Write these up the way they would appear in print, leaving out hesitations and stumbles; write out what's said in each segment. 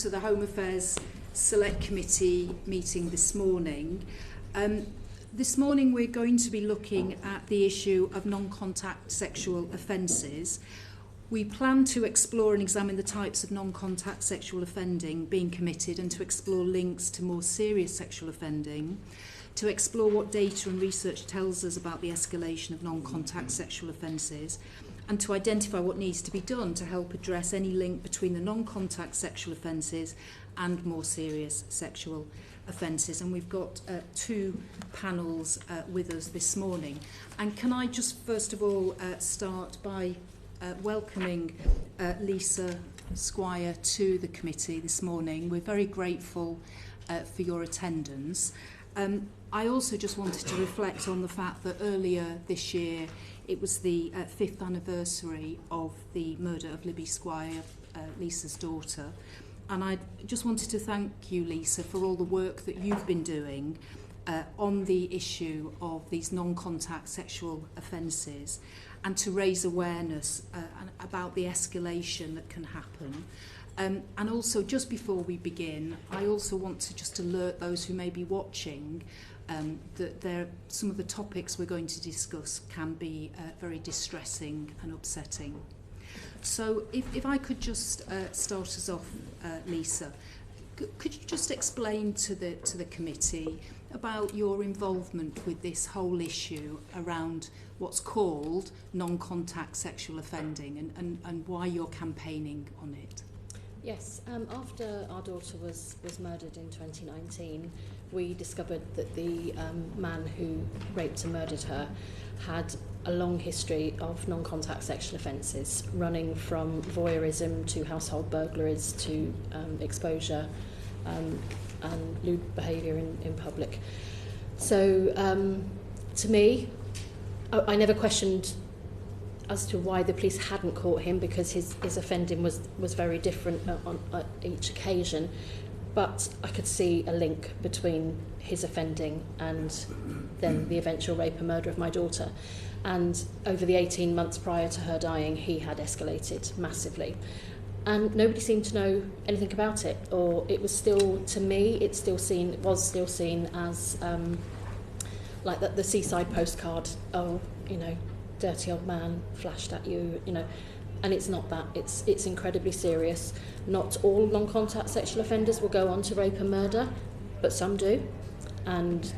to the Home Affairs Select Committee meeting this morning. This morning we're going to be looking at the issue of non-contact sexual offences. We plan to explore and examine the types of non-contact sexual offending being committed and to explore links to more serious sexual offending, to explore what data and research tells us about the escalation of non-contact sexual offences, and to identify what needs to be done to help address any link between the non-contact sexual offences and more serious sexual offences. And we've got two panels with us this morning. And can I just first of all start by welcoming Lisa Squire to the committee this morning. We're very grateful for your attendance. I also just wanted to reflect on the fact that earlier this year it was the 5th anniversary of the murder of Libby Squire, Lisa's daughter. And I just wanted to thank you, Lisa, for all the work that you've been doing on the issue of these non-contact sexual offences and to raise awareness about the escalation that can happen. And also, just before we begin, I also want to just alert those who may be watching that some of the topics we're going to discuss can be very distressing and upsetting. So if I could just start us off, Lisa, could you just explain to the committee about your involvement with this whole issue around what's called non-contact sexual offending and why you're campaigning on it? Yes, after our daughter was murdered in 2019, we discovered that the man who raped and murdered her had a long history of non-contact sexual offences, running from voyeurism to household burglaries to exposure and lewd behaviour in public. So to me, I never questioned as to why the police hadn't caught him, because his offending was very different on each occasion. But I could see a link between his offending and then the eventual rape and murder of my daughter. And over the 18 months prior to her dying, he had escalated massively. And nobody seemed to know anything about it, or it was still, to me, was still seen as like the seaside postcard. Oh, you know, dirty old man flashed at you, you know. And it's not that. It's incredibly serious. Not all non-contact sexual offenders will go on to rape and murder, but some do. And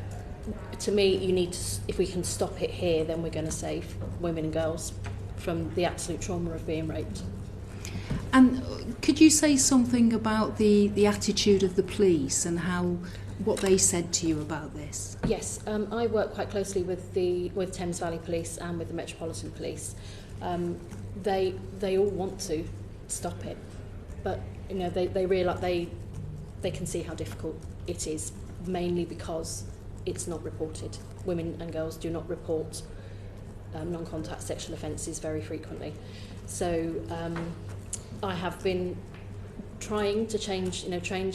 to me, you need to, if we can stop it here, then we're going to save women and girls from the absolute trauma of being raped. And could you say something about the attitude of the police and what they said to you about this? Yes, I work quite closely with Thames Valley Police and with the Metropolitan Police. They all want to stop it, but you know they realise they can see how difficult it is, mainly because it's not reported. Women and girls do not report non-contact sexual offences very frequently. So I have been trying to change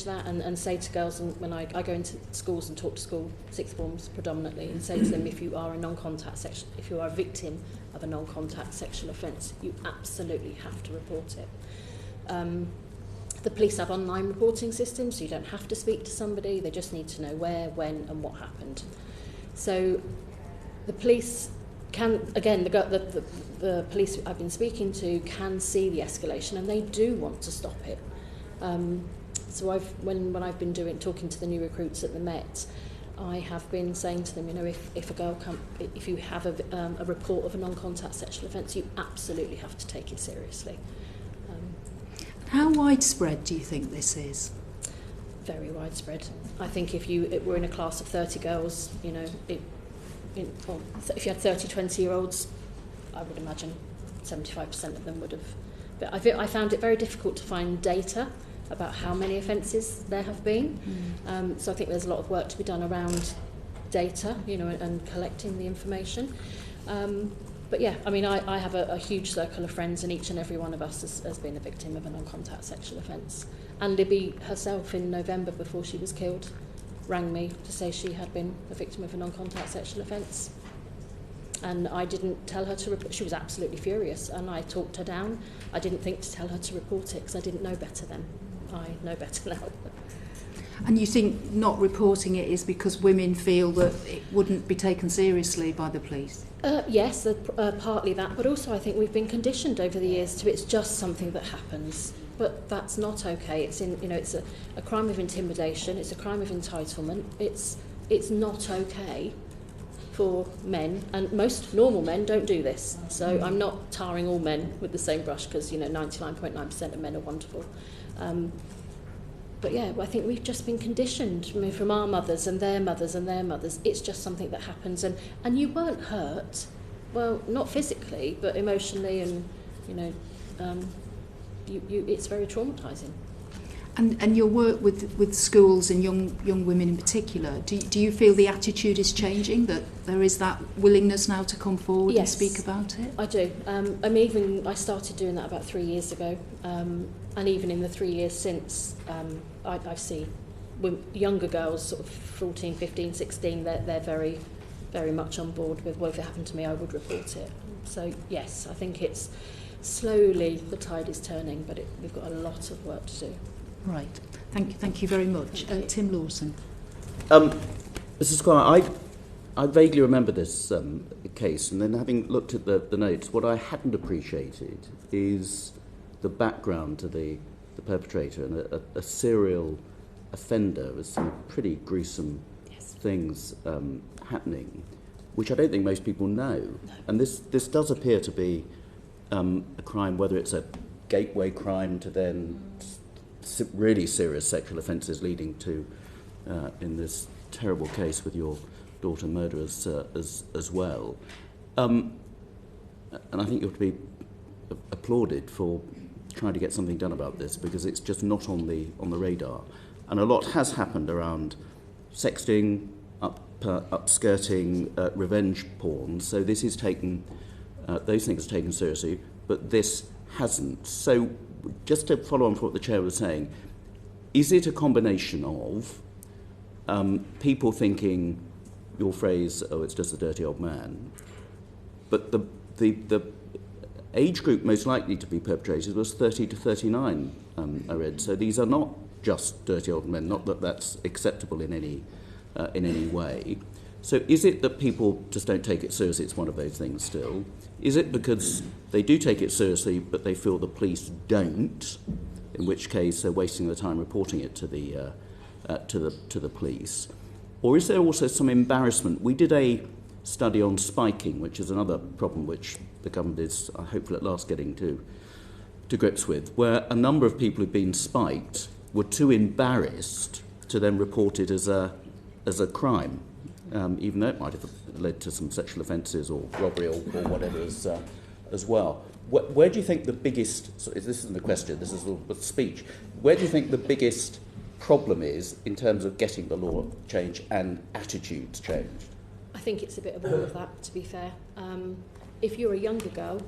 that and say to girls, and when I go into schools and talk to school sixth forms predominantly, and say to them, if you are a victim of a non-contact sexual offence, you absolutely have to report it. The police have online reporting systems, so you don't have to speak to somebody. They just need to know where, when, and what happened. So the police can, again, the police I've been speaking to can see the escalation, and they do want to stop it. So when I've been talking to the new recruits at the Met, I have been saying to them, you know, if you have a report of a non-contact sexual offence, you absolutely have to take it seriously. How widespread do you think this is? Very widespread. I think if we're in a class of 30 girls, you know, if you had 30 20-year-olds, I would imagine 75% of them would have. But I found it very difficult to find data about how many offences there have been. So I think there's a lot of work to be done around data, you know, and collecting the information. But yeah, I mean, I have a huge circle of friends, and each and every one of us has been a victim of a non-contact sexual offence. And Libby herself, in November, before she was killed, rang me to say she had been a victim of a non-contact sexual offence. And I didn't tell her to report. She was absolutely furious, and I talked her down. I didn't think to tell her to report it because I didn't know better then. I know better now. And you think not reporting it is because women feel that it wouldn't be taken seriously by the police? Yes, partly that, but also I think we've been conditioned over the years to it's just something that happens. But that's not okay. It's it's a crime of intimidation. It's a crime of entitlement. It's not okay for men, and most normal men don't do this. So I'm not tarring all men with the same brush because 99.9% of men are wonderful. But yeah, I think we've just been conditioned from our mothers and their mothers and their mothers. It's just something that happens, and you weren't hurt, well, not physically, but emotionally, and it's very traumatising. And your work with schools and young women in particular, do you feel the attitude is changing, that there is that willingness now to come forward and speak about it? I do. I started doing that about 3 years ago, and even in the 3 years since, I see younger girls, sort of 14, 15, 16, they're very, very much on board with, well, if it happened to me, I would report it. So yes, I think it's slowly, the tide is turning, but we've got a lot of work to do. Right. Thank you very much. Tim Lawson. Mrs. Squire, I vaguely remember this case, and then having looked at the notes, what I hadn't appreciated is the background to the perpetrator, and a serial offender with some pretty gruesome things happening, which I don't think most people know. No. And this does appear to be a crime, whether it's a gateway crime to then really serious sexual offences leading to, in this terrible case with your daughter, murderers as well. And I think you have to be applauded for trying to get something done about this, because it's just not on the radar. And a lot has happened around sexting, upskirting, revenge porn. So this is taken, those things are taken seriously, but this hasn't. So just to follow on from what the chair was saying, is it a combination of people thinking, your phrase, oh, it's just a dirty old man, but the age group most likely to be perpetrated was 30 to 39, I read. So these are not just dirty old men, not that that's acceptable in any way. So is it that people just don't take it seriously? It's one of those things still. Is it because they do take it seriously, but they feel the police don't, in which case they're wasting their time reporting it to the police? Or is there also some embarrassment? We did a study on spiking, which is another problem which the government is hopefully at last getting to grips with, where a number of people who've been spiked were too embarrassed to then report it as a crime, even though it might have led to some sexual offences or robbery or whatever as well. Where do you think the biggest, so this isn't a question, this is a speech, where do you think the biggest problem is in terms of getting the law changed and attitudes changed? I think it's a bit of all of that, to be fair. If you're a younger girl,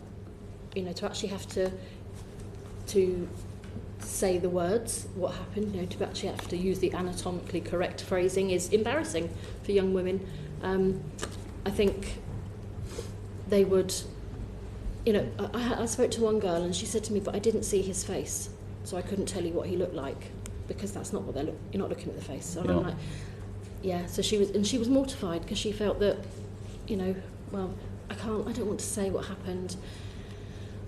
to actually have to say the words, what happened, to actually have to use the anatomically correct phrasing is embarrassing for young women. I think they would, I spoke to one girl and she said to me, but I didn't see his face, so I couldn't tell you what he looked like, because that's not what you're not looking at the face. And I'm like, yeah, so she was mortified because she felt that, well, I don't want to say what happened.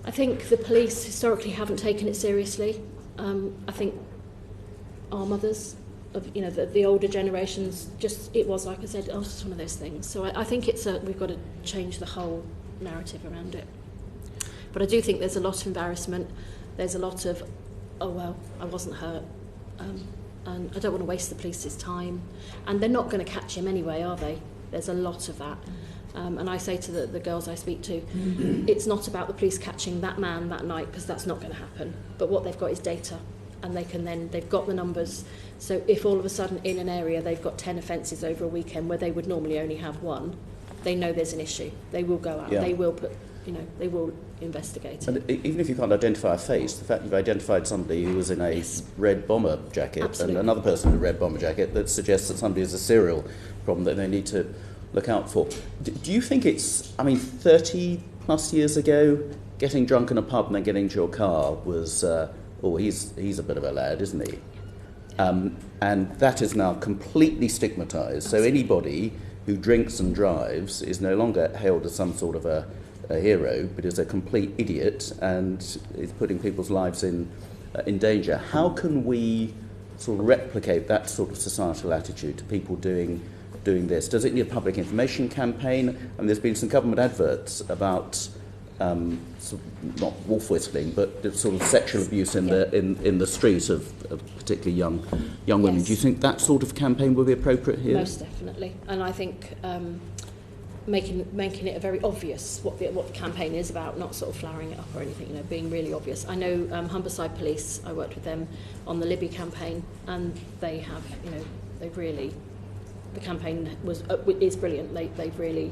I think the police historically haven't taken it seriously. I think our mothers, the older generations, it was, like I said, it was just one of those things. So I think we've got to change the whole narrative around it. But I do think there's a lot of embarrassment. There's a lot of, oh, well, I wasn't hurt. And I don't want to waste the police's time. And they're not going to catch him anyway, are they? There's a lot of that. And I say to the girls I speak to, it's not about the police catching that man that night, because that's not going to happen. But what they've got is data, and they've got the numbers. So if all of a sudden in an area they've got 10 offences over a weekend where they would normally only have one, they know there's an issue. They will go out. Yeah. They will they will investigate it. And even if you can't identify a face, the fact you've identified somebody who was in a red bomber jacket and another person in a red bomber jacket, that suggests that somebody has a serial problem that they need to look out for. Do you think 30 plus years ago, getting drunk in a pub and then getting into your car was oh, he's a bit of a lad, isn't he? And that is now completely stigmatised. So anybody who drinks and drives is no longer hailed as some sort of a hero, but is a complete idiot and is putting people's lives in danger. How can we sort of replicate that sort of societal attitude to people doing this? Does it need a public information campaign? And there's been some government adverts about sort of not wolf whistling, but sort of sexual abuse in the street of particularly young women. Yes. Do you think that sort of campaign would be appropriate here? Most definitely, and I think making it a very obvious what the campaign is about, not sort of flowering it up or anything, being really obvious. I know Humberside Police, I worked with them on the Libby campaign, and they have, they've really, the campaign is brilliant. They've really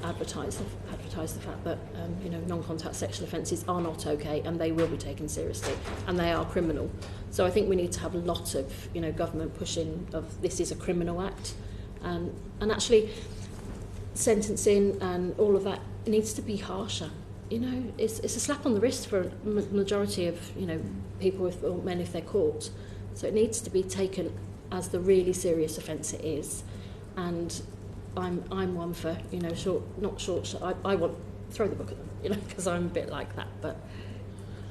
advertised the fact that non-contact sexual offences are not okay, and they will be taken seriously, and they are criminal. So I think we need to have a lot of government pushing of this is a criminal act, and actually sentencing and all of that needs to be harsher. It's a slap on the wrist for a majority of people or men if they're caught. So it needs to be taken as the really serious offence it is, and I'm one for I want throw the book at them, because I'm a bit like that. But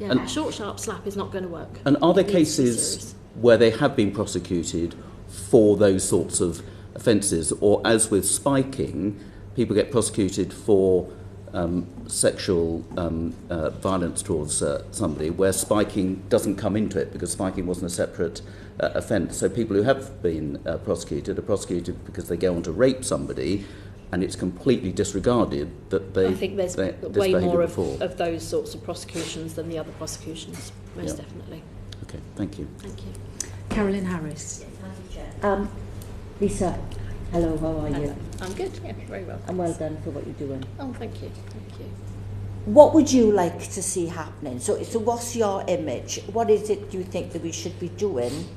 a short sharp slap is not going to work. And are there cases where they have been prosecuted for those sorts of offences, or as with spiking, people get prosecuted for sexual violence towards somebody, where spiking doesn't come into it because spiking wasn't a separate offence? So people who have been prosecuted are prosecuted because they go on to rape somebody, and it's completely disregarded that they. I think there's way more of those sorts of prosecutions than the other prosecutions, most definitely. Okay, thank you. Thank you. Carolyn Harris. Lisa, hello, how are you? I'm good, very well. And well done for what you're doing. Oh, thank you. What would you like to see happening? So what's your image? What is it you think that we should be doing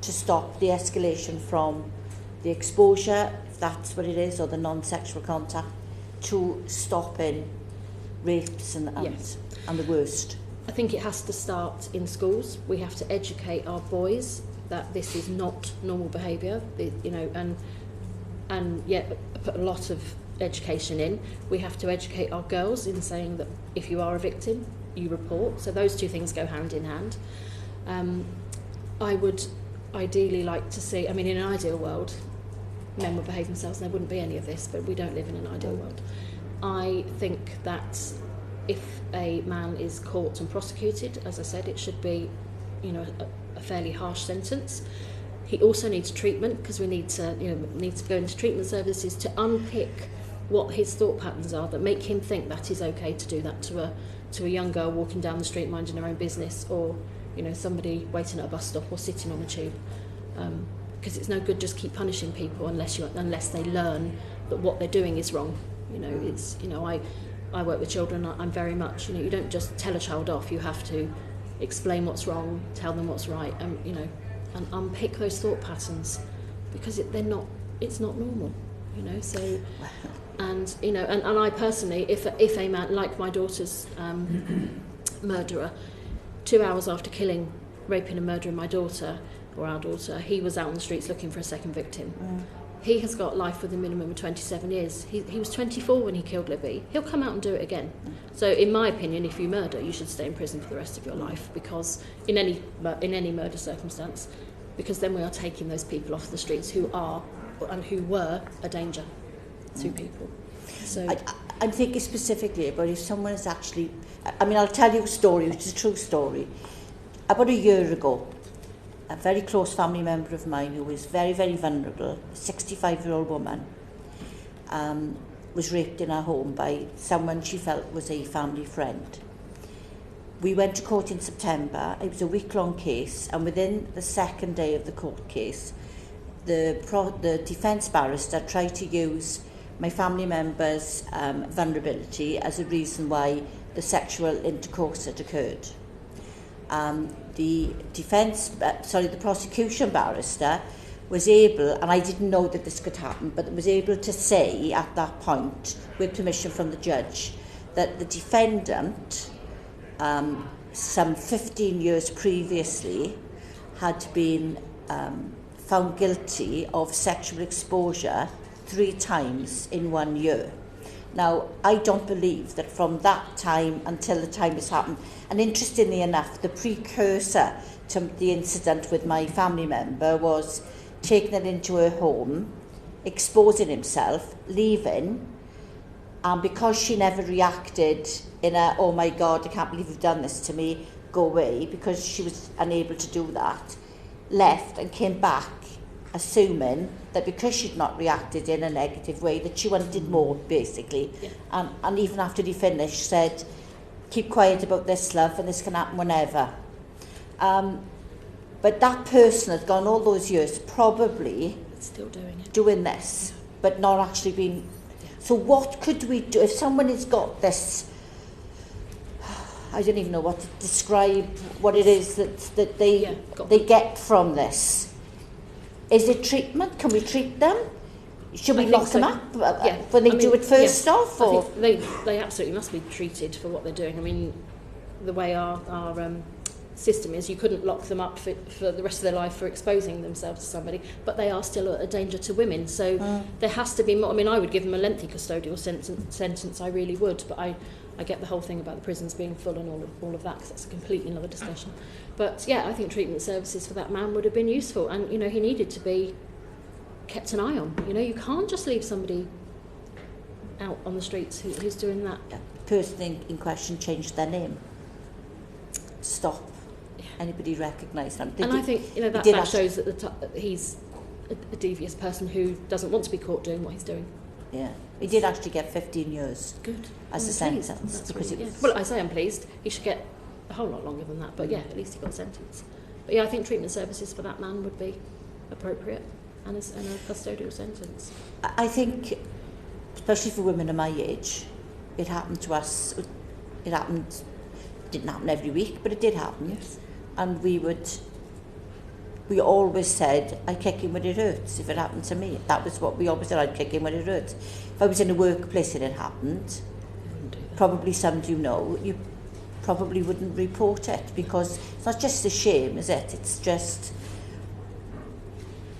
to stop the escalation from the exposure, if that's what it is, or the non-sexual contact, to stopping rapes and the worst? I think it has to start in schools. We have to educate our boys that this is not normal behaviour, and yet put a lot of education in. We have to educate our girls in saying that if you are a victim, you report. So those two things go hand in hand. I would ideally like to see, in an ideal world, men would behave themselves and there wouldn't be any of this, but we don't live in an ideal world. I think that if a man is caught and prosecuted, as I said, it should be, a fairly harsh sentence. He also needs treatment, because we need to go into treatment services to unpick what his thought patterns are that make him think that is okay to do that to a young girl walking down the street minding her own business, or somebody waiting at a bus stop or sitting on a tube. Because it's no good just keep punishing people unless they learn that what they're doing is wrong. I work with children. I'm very much you don't just tell a child off. You have to explain what's wrong, tell them what's right, and unpick those thought patterns, because it's not normal. So and I personally, if a man like my daughter's murderer, 2 hours after killing, raping and murdering my daughter, or our daughter, he was out on the streets looking for a second victim. He has got life with a minimum of 27 years. He was 24 when he killed Libby. He'll come out and do it again. So in my opinion, if you murder, you should stay in prison for the rest of your life, because in any murder circumstance, because then we are taking those people off the streets who were a danger to people. So I'm thinking specifically about if someone is actually... I'll tell you a story, which is a true story. About a year ago, a very close family member of mine who was very, very vulnerable, a 65-year-old woman, was raped in her home by someone she felt was a family friend. We went to court in September. It was a week-long case, and within the second day of the court case, the defence barrister tried to use my family member's vulnerability as a reason why the sexual intercourse had occurred. The prosecution barrister was able, and I didn't know that this could happen, but was able to say at that point, with permission from the judge, that the defendant some 15 years previously had been found guilty of sexual exposure 3 times in 1 year. Now, I don't believe that from that time until the time this happened, and interestingly enough, the precursor to the incident with my family member was taking it into her home, exposing himself, leaving, and because she never reacted in a, oh my God, I can't believe you've done this to me, go away, because she was unable to do that, left and came back assuming that because she'd not reacted in a negative way, that she wanted more, basically. Yeah. And even after he finished, said, keep quiet about this, love, and this can happen whenever. But that person had gone all those years probably still doing this, but not actually being... So what could we do if someone has got this... I don't even know what to describe what it is that they get from this. Is it treatment? Can we treat them? Should we lock them up when they do it first off? Or? I think they absolutely must be treated for what they're doing. I mean, the way our system is, you couldn't lock them up for the rest of their life for exposing themselves to somebody, but they are still a danger to women. So there has to be more. I mean, I would give them a lengthy custodial sentence, I really would, but I get the whole thing about the prisons being full and all of that, because that's a completely another discussion. But yeah, I think treatment services for that man would have been useful, and you know, he needed to be kept an eye on. You know, you can't just leave somebody out on the streets who's doing that. The person in question changed their name. Stop. Yeah. Anybody recognise them? And I think, you know, that shows that he's a devious person who doesn't want to be caught doing what he's doing. Yeah, he did actually get 15 years. Good. As a sentence. Because really, well, I say I'm pleased. He should get a whole lot longer than that, but yeah, at least he got a sentence. But yeah, I think treatment services for that man would be appropriate, and a custodial sentence. I think, especially for women of my age, it happened to us. It didn't happen every week, but it did happen. Yes. And we always said, I'd kick him when it hurts if it happened to me. That was what we always said, I'd kick him when it hurts. If I was in a workplace and it happened, probably some you know, you probably wouldn't report it, because it's not just a shame, is it? It's just...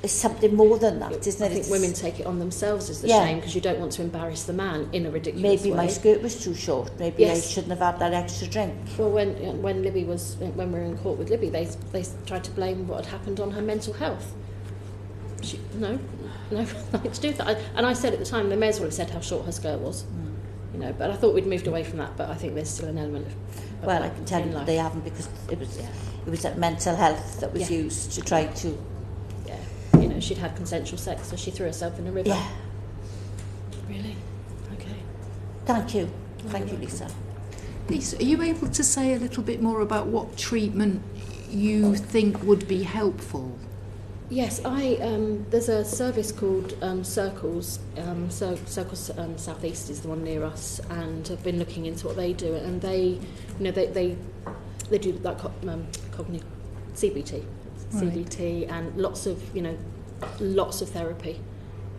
It's something more than that, isn't it? I think women take it on themselves as the shame, because you don't want to embarrass the man in a ridiculous way. Maybe my skirt was too short. Maybe I shouldn't have had that extra drink. Well, when we were in court with Libby, they tried to blame what had happened on her mental health. No, nothing to do with that. And I said at the time, they may as well have said how short her skirt was. You know, but I thought we'd moved away from that. But I think there's still an element of well, I can tell you that they haven't, because it was that mental health that was used to try to. You know, she'd had consensual sex, so she threw herself in a river. Yeah. Really? Okay. Thank you. Thank you, Lisa. Lisa, are you able to say a little bit more about what treatment you think would be helpful? Yes, there's a service called Circles. Circles South East is the one near us, and I've been looking into what they do, and they do that cognitive CBT. CBT, and lots of therapy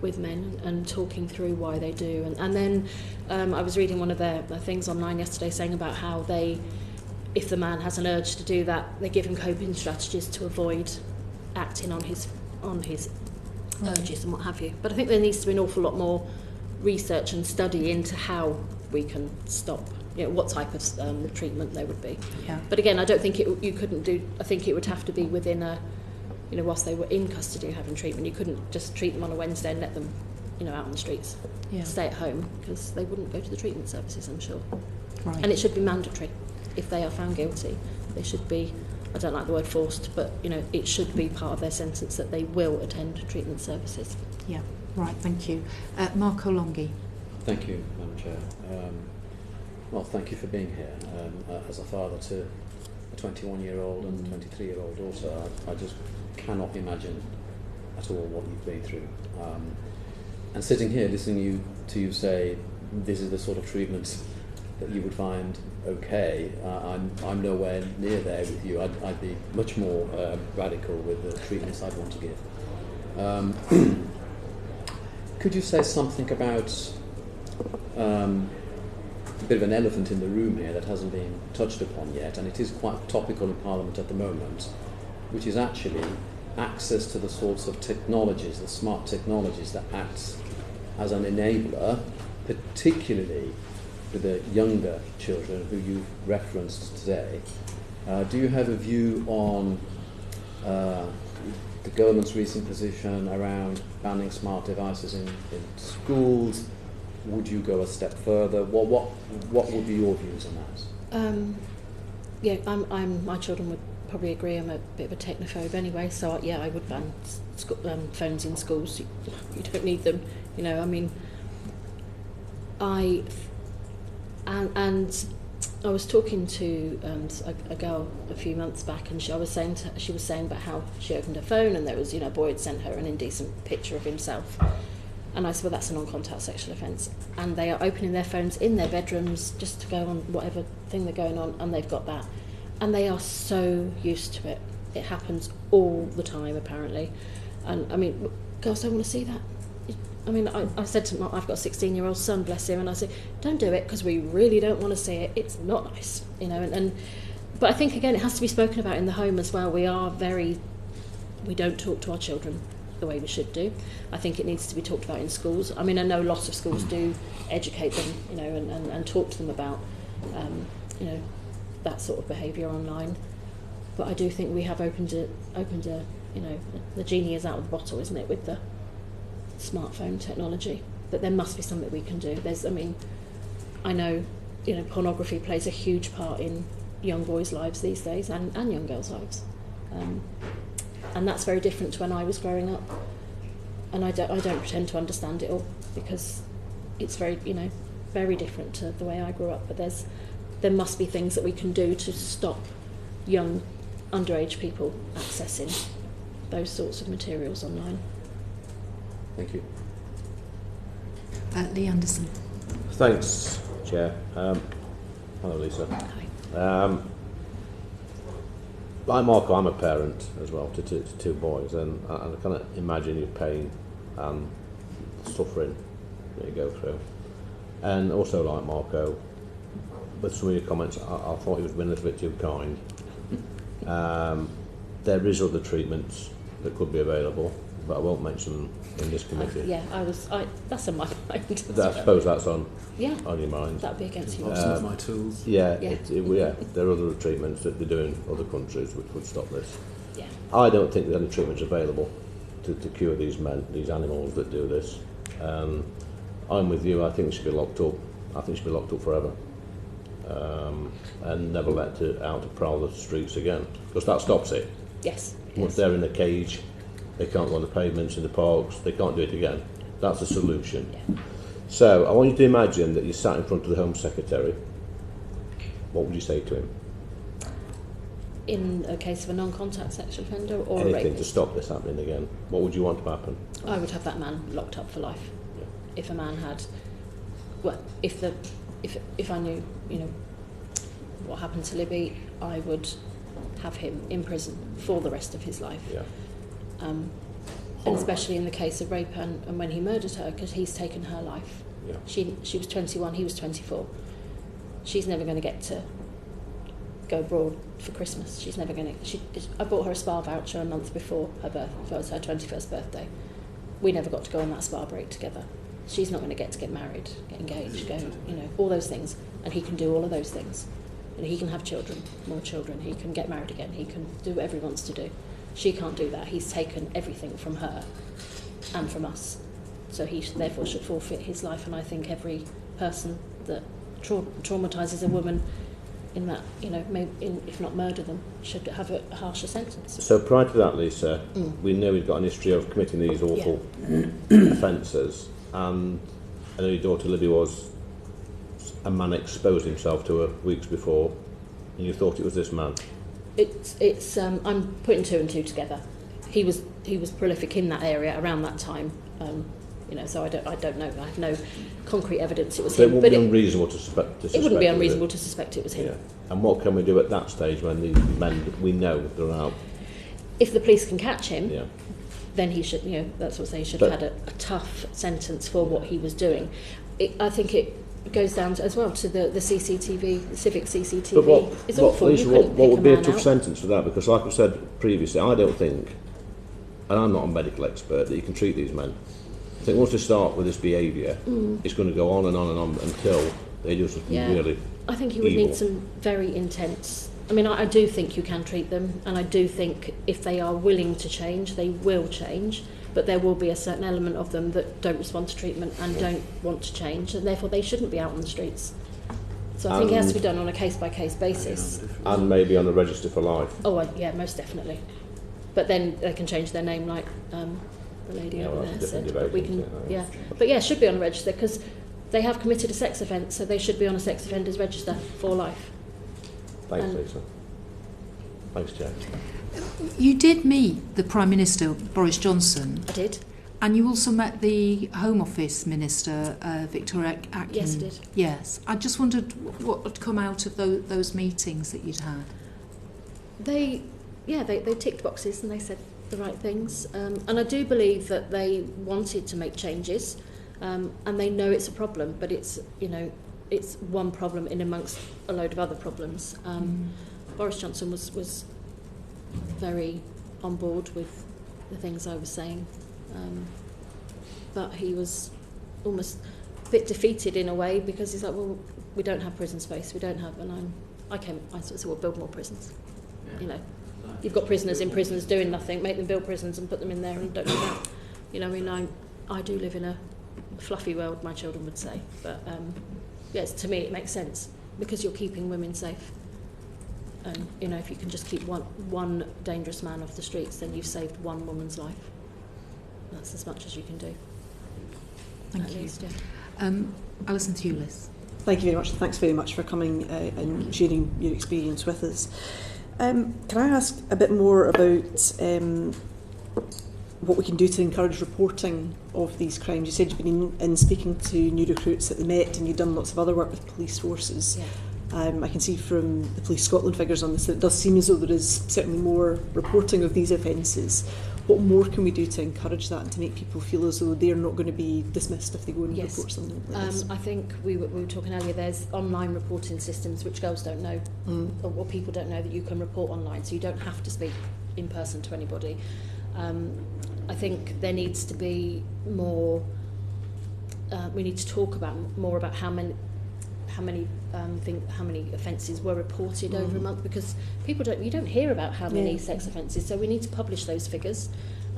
with men and talking through why they do. And then I was reading one of their things online yesterday saying about how if the man has an urge to do that, they give him coping strategies to avoid acting on his urges and what have you. But I think there needs to be an awful lot more research and study into how we can stop, you know, what type of treatment there would be. Yeah. But again, I don't think you couldn't do. I think it would have to be within whilst they were in custody having treatment. You couldn't just treat them on a Wednesday and let them, out on the streets. Yeah. Stay at home, because they wouldn't go to the treatment services, I'm sure. Right. And it should be mandatory. If they are found guilty, they should be. I don't like the word forced, but it should be part of their sentence that they will attend treatment services. Yeah. Right. Thank you, Marco Longhi. Thank you, Madam Chair. Well, thank you for being here. As a father to a 21-year-old and 23-year-old daughter, I just cannot imagine at all what you've been through. And sitting here listening to you say this is the sort of treatment that you would find okay, I'm nowhere near there with you. I'd be much more radical with the treatments I'd want to give. Could you say something about a bit of an elephant in the room here that hasn't been touched upon yet, and it is quite topical in Parliament at the moment, which is actually access to the sorts of technologies, the smart technologies that act as an enabler, particularly for the younger children who you've referenced today. Do you have a view on the government's recent position around banning smart devices in schools? Would you go a step further? What would be your views on that? Yeah, my children would probably agree. I'm a bit of a technophobe anyway, so yeah, I would ban phones in schools. You don't need them, you know. I mean, and I was talking to a girl a few months back, and she was saying about how she opened her phone and there was, you know, a boy had sent her an indecent picture of himself. And I said, well, that's a non-contact sexual offence. And they are opening their phones in their bedrooms just to go on whatever thing they're going on, and they've got that. And they are so used to it. It happens all the time, apparently. And, I mean, girls don't want to see that. I mean, I said to I've got a 16-year-old son, bless him, and I said, don't do it, because we really don't want to see it. It's not nice, you know. But I think, again, it has to be spoken about in the home as well. We don't talk to our children the way we should do. I think it needs to be talked about in schools. I mean, I know lots of schools do educate them, you know, and talk to them about, you know, that sort of behaviour online. But I do think we have opened a, you know, the genie is out of the bottle, isn't it, with the smartphone technology. But there must be something we can do. I know, you know, pornography plays a huge part in young boys' lives these days, and young girls' lives. And that's very different to when I was growing up. And I don't pretend to understand it all, because it's very, you know, very different to the way I grew up. But there must be things that we can do to stop young, underage people accessing those sorts of materials online. Thank you. Lee Anderson. Thanks, Chair. Hello, Lisa. Hi. Like Marco, I'm a parent as well to two boys, and I kind of imagine your pain and suffering that you go through. And also, like Marco, with some of your comments, I thought he was being a little bit too kind. There is other treatments that could be available, but I won't mention them in this committee. That's on my mind. I suppose that's on your mind. That'd be against you. Some of my tools. Yeah, there are other treatments that they do in other countries which would stop this. Yeah. I don't think there's any treatments available to cure these animals that do this. I'm with you. I think they should be locked up. I think they should be locked up forever, and never let out to prowl the streets again, because that stops it. Yes. Once they're in a cage, they can't go on the pavements in the parks. They can't do it again. That's a solution. Yeah. So I want you to imagine that you sat in front of the Home Secretary. What would you say to him? In a case of a non-contact sexual offender or a Anything rapist? to stop this happening again. What would you want to happen? I would have that man locked up for life. Yeah. If a man had, well, if I knew, you know, what happened to Libby, I would have him in prison for the rest of his life. Yeah. And especially in the case of rape and when he murdered her, because he's taken her life. Yeah. She was 21, he was 24. She's never going to get to go abroad for Christmas. She's never going to. I bought her a spa voucher a month before her birthday. It was her 21st birthday. We never got to go on that spa break together. She's not going to get married, get engaged, go, you know, all those things. And he can do all of those things. And he can have children, more children. He can get married again. He can do whatever he wants to do. She can't do that. He's taken everything from her and from us. So he therefore should forfeit his life. And I think every person that traumatises a woman in that, you know, if not murder them, should have a harsher sentence. So prior to that, Lisa, we know we've got an history of committing these awful offences, and I know your daughter Libby was a man exposed himself to her weeks before, and you thought it was this man. It's I'm putting two and two together. He was prolific in that area around that time. You know, so I don't know. I have no concrete evidence it was so him. It wouldn't be unreasonable to suspect. It wouldn't be unreasonable to suspect it was him. Yeah. And what can we do at that stage when these men we know they're out? If the police can catch him, Yeah. then he should. You know, that's what I say. He should have had a tough sentence for what he was doing. I think goes down to, as well to the CCTV, the civic CCTV. But It's awful. Lisa, You couldn't what pick would be a man tough out. sentence for that? Because like I said previously, I don't think, and I'm not a medical expert, that you can treat these men. I think once they start with this behaviour, it's going to go on and on and on until they just really I think you would evil. need some very intense. I mean, I do think you can treat them, and I do think if they are willing to change, they will change. But there will be a certain element of them that don't respond to treatment and don't want to change, and therefore they shouldn't be out on the streets. So I think it has to be done on a case-by-case basis. And maybe on a register for life. Oh, yeah, most definitely. But then they can change their name, like the lady Yeah, over well, there that's a said. different But we debate, can, isn't it? yeah. But yeah, it should be on a register because they have committed a sex offence, so they should be on a sex offenders register for life. Thanks, Lisa. Thanks, Jack. You did meet the Prime Minister, Boris Johnson, I did. and you also met the Home Office Minister, Victoria Atkin. Yes, I did. Yes. I just wondered what had come out of those meetings that you'd had. They ticked boxes and they said the right things. And I do believe that they wanted to make changes, and they know it's a problem, but it's one problem in amongst a load of other problems. Boris Johnson was very on board with the things I was saying, but he was almost a bit defeated in a way because he's like, well, we don't have prison space, we don't have, and I sort of said, well, build more prisons. You know, you've got prisoners in prisons doing nothing, make them build prisons and put them in there and don't do that. You know, I mean, I do live in a fluffy world, my children would say, but yes, to me it makes sense because you're keeping women safe. And you know, if you can just keep one dangerous man off the streets, then you've saved one woman's life. That's as much as you can do. Thank at you. least, yeah. Alison to you, Liz. Thank you very much. Thanks very much for coming and sharing your experience with us. Can I ask a bit more about what we can do to encourage reporting of these crimes? You said you've been in speaking to new recruits at the Met and you've done lots of other work with police forces. Yeah. I can see from the Police Scotland figures on this that it does seem as though there is certainly more reporting of these offences. What more can we do to encourage that and to make people feel as though they're not going to be dismissed if they go and Yes. report something like this? I think we were talking earlier, there's online reporting systems which girls don't know, or people don't know that you can report online, so you don't have to speak in person to anybody. I think there needs to be more, we need to talk more about how many offences were reported over a month, because you don't hear about how many sex offences, so we need to publish those figures.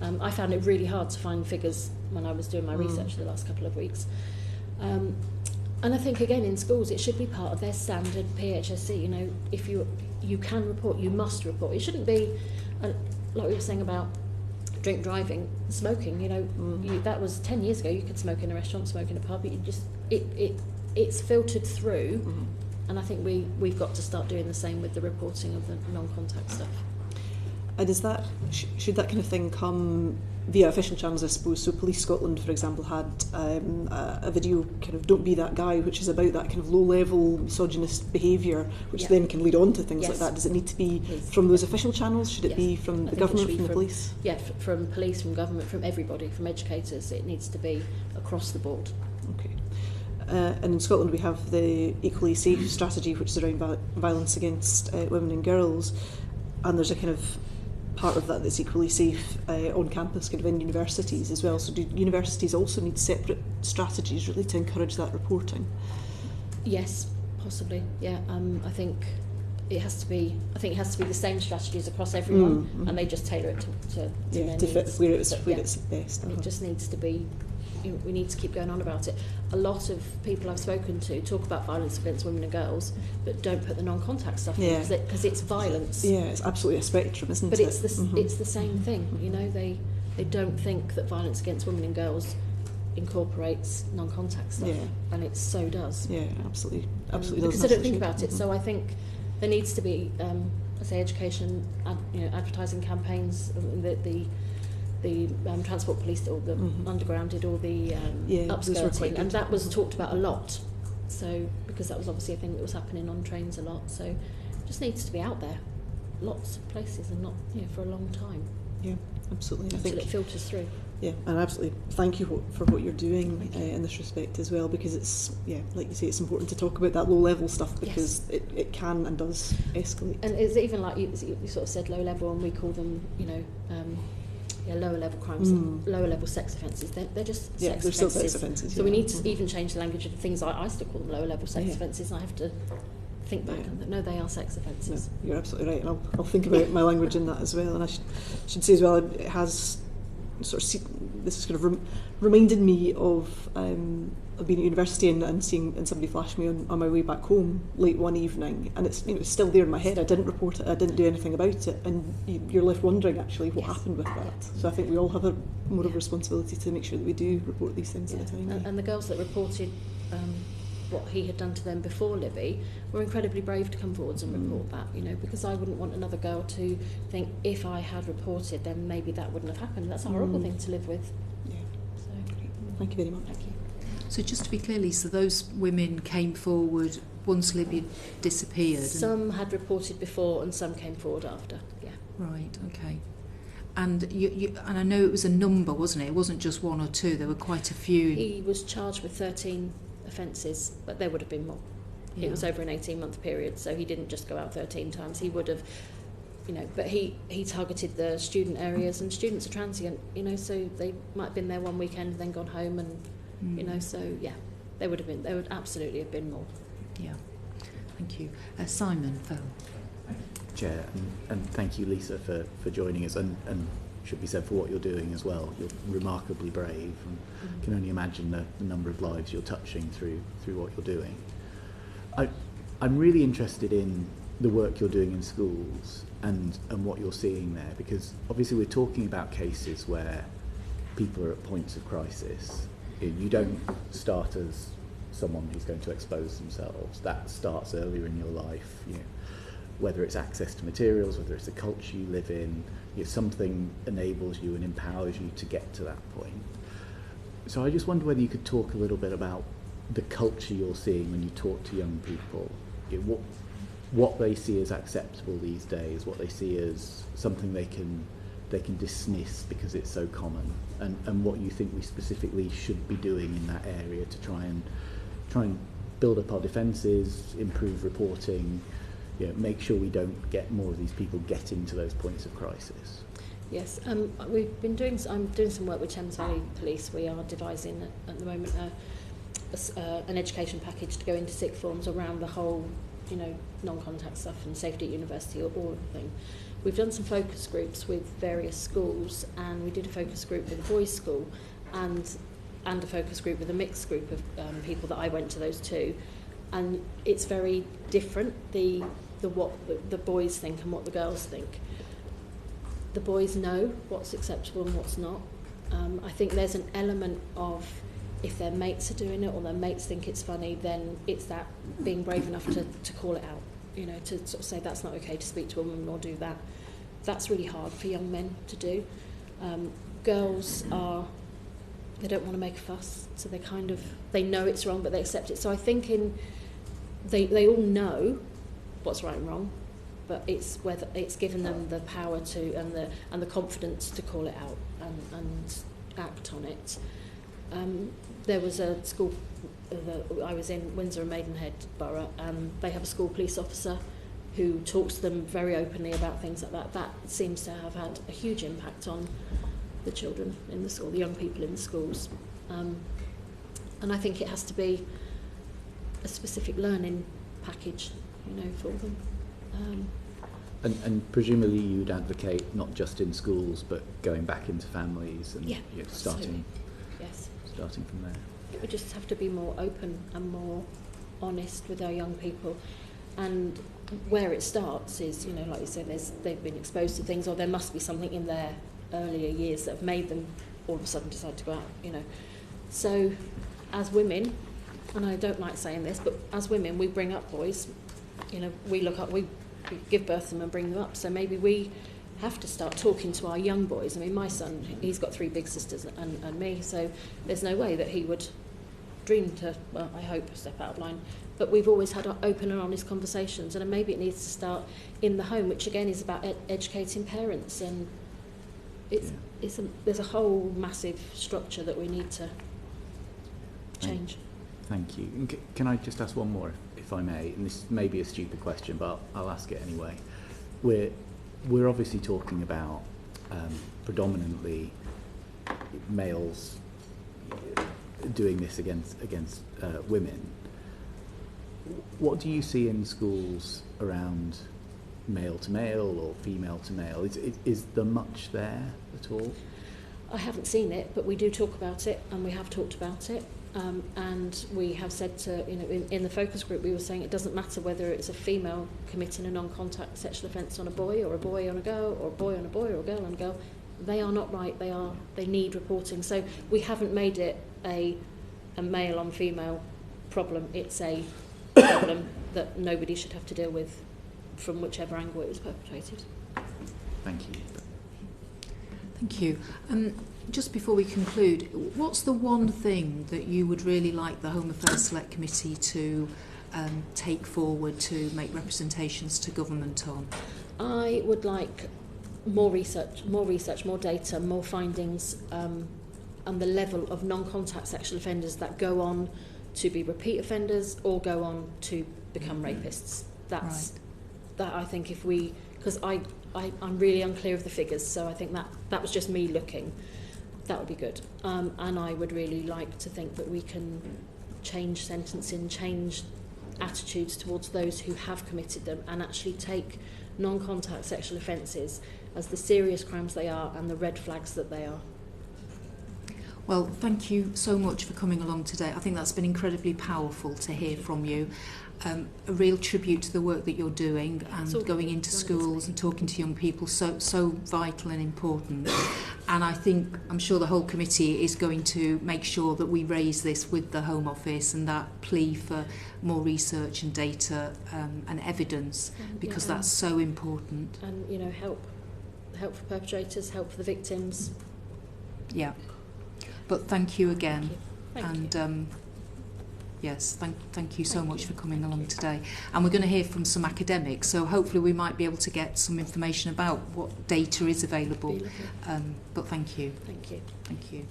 I found it really hard to find figures when I was doing my research the last couple of weeks. And I think again in schools it should be part of their standard PHSE. You know, if you can report, you must report. It shouldn't be like we were saying about drink driving, smoking. You know, that was 10 years ago. You could smoke in a restaurant, smoke in a pub. It's filtered through, and I think we've got to start doing the same with the reporting of the non-contact stuff. And is that should that kind of thing come via official channels, I suppose? So Police Scotland, for example, had a video, kind of "Don't Be That Guy," which is about that kind of low-level misogynist behaviour, which then can lead on to things like that. Does it need to be from those official channels? Should it be from the government, from the police? Yeah, from police, from government, from everybody, from educators. It needs to be across the board. Okay. And in Scotland we have the Equally Safe strategy, which is around violence against women and girls, and there's a kind of part of that that's equally safe on campus, kind of in universities as well. So do universities also need separate strategies really to encourage that reporting? Yes, possibly. Yeah, I think it has to be. I think it has to be the same strategies across everyone, and they just tailor it to their to fit needs. where it's best. And it just needs to be. We need to keep going on about it. A lot of people I've spoken to talk about violence against women and girls, but don't put the non-contact stuff in because it's violence. Yeah, it's absolutely a spectrum, isn't it? But it's the same thing. You know, they don't think that violence against women and girls incorporates non-contact stuff, and it so does. Yeah, absolutely does. Because they don't think about it. So I think there needs to be, I say, education, advertising campaigns. The transport police, or the underground did all the upskirting, and that was talked about a lot. So because that was obviously a thing that was happening on trains a lot. So it just needs to be out there, lots of places, and not for a long time. Yeah, absolutely. I until think it filters through. Yeah, and absolutely thank you for what you're doing in this respect as well, because it's, like you say, it's important to talk about that low level stuff, because it can and does escalate. And it's even like you sort of said low level, and we call them, lower level crimes, lower level sex offences. They're just sex offences. Still sex offences. So we need to even change the language of the things. I still call them lower level sex offences, and I have to think back and no, they are sex offences. No, you're absolutely right, and I'll think about my language in that as well. And I should say as well, it has sort of this has kind of reminded me of being at university and seeing somebody flash me on my way back home late one evening, and it's still there in my head. I didn't report it, I didn't do anything about it, and you're left wondering actually what happened with that. So I think we all have more of a responsibility to make sure that we do report these things at the time. And the girls that reported what he had done to them before Libby were incredibly brave to come forwards and report that, because I wouldn't want another girl to think if I had reported then maybe that wouldn't have happened. That's a horrible thing to live with. Yeah. So thank you very much. Thank you. So just to be clear, Lisa, those women came forward once Libby disappeared? Some had reported before and some came forward after, yeah. Right, okay. And and I know it was a number, wasn't it? It wasn't just one or two, there were quite a few. He was charged with 13 offences, but there would have been more. It was over an 18-month period, so he didn't just go out 13 times. He would have, but he targeted the student areas, and students are transient, so they might have been there one weekend and then gone home, and so there would absolutely have been more. Yeah, thank you. Simon, Phil. Chair, and thank you, Lisa, for joining us, and should be said for what you're doing as well. You're remarkably brave, and can only imagine the number of lives you're touching through what you're doing. I'm really interested in the work you're doing in schools and what you're seeing there, because obviously we're talking about cases where people are at points of crisis. You don't start as someone who's going to expose themselves. That starts earlier in your life, whether it's access to materials, whether it's the culture you live in, something enables you and empowers you to get to that point. So I just wonder whether you could talk a little bit about the culture you're seeing when you talk to young people, what they see as acceptable these days, what they see as something they can dismiss because it's so common, and what you think we specifically should be doing in that area to try and build up our defences, improve reporting, make sure we don't get more of these people getting to those points of crisis. Yes, we've been doing. I'm doing some work with Thames Valley Police. We are devising at the moment an education package to go into sixth forms around the whole, non-contact stuff and safety at university, or all of the thing. We've done some focus groups with various schools, and we did a focus group with a boys' school, and a focus group with a mixed group of people that I went to those two, and it's very different. What the boys think and what the girls think. The boys know what's acceptable and what's not. I think there's an element of, if their mates are doing it or their mates think it's funny, then it's that being brave enough to call it out, to sort of say that's not okay to speak to a woman or do that. That's really hard for young men to do. Girls they don't want to make a fuss, so they know it's wrong, but they accept it. So I think they all know what's right and wrong, but it's whether it's given them the power to and the confidence to call it out and act on it. There was a school I was in, Windsor and Maidenhead Borough, and they have a school police officer who talks to them very openly about things like that. That seems to have had a huge impact on the children in the school, the young people in the schools. And I think it has to be a specific learning package, for them. And presumably you'd advocate not just in schools, but going back into families and starting from there. We just have to be more open and more honest with our young people. And where it starts is, like you said, they've been exposed to things, or there must be something in their earlier years that have made them all of a sudden decide to go out, So as women, and I don't like saying this, but as women, we bring up boys. We look up, we give birth to them and bring them up. So maybe we have to start talking to our young boys. I mean, my son, he's got 3 big sisters and me, so there's no way that he would dream to, well, I hope, step out of line. But we've always had open and honest conversations, and maybe it needs to start in the home, which again is about educating parents and there's a whole massive structure that we need to change. Thank you. And can I just ask one more, if I may? And this may be a stupid question, but I'll ask it anyway. We're obviously talking about predominantly males doing this against women. What do you see in schools around male to male or female to male? Is there much there at all? I haven't seen it, but we do talk about it, and we have talked about it. And we have said to, in the focus group, we were saying it doesn't matter whether it's a female committing a non-contact sexual offence on a boy or a boy on a girl, or a boy on a boy or a girl on a girl. They are not right. They need reporting. So we haven't made it a male on female problem. It's a problem that nobody should have to deal with from whichever angle it was perpetrated. Thank you. Thank you. Just before we conclude, what's the one thing that you would really like the Home Affairs Select Committee to take forward to make representations to government on? I would like more research, more data, more findings on the level of non-contact sexual offenders that go on to be repeat offenders or go on to become rapists. That's right. That I think if we, because I'm really unclear of the figures, so I think that was just me looking. That would be good. And I would really like to think that we can change sentencing, change attitudes towards those who have committed them, and actually take non-contact sexual offences as the serious crimes they are and the red flags that they are. Well, thank you so much for coming along today. I think that's been incredibly powerful to hear from you. A real tribute to the work that you're doing and going into schools and talking to young people, so vital and important. And I'm sure the whole committee is going to make sure that we raise this with the Home Office and that plea for more research and data and evidence, because that's so important. And help for perpetrators, help for the victims. Yeah. But thank you again. Thank you. Yes, thank you so much for coming along today. And we're going to hear from some academics, so hopefully we might be able to get some information about what data is available. But thank you. Thank you. Thank you.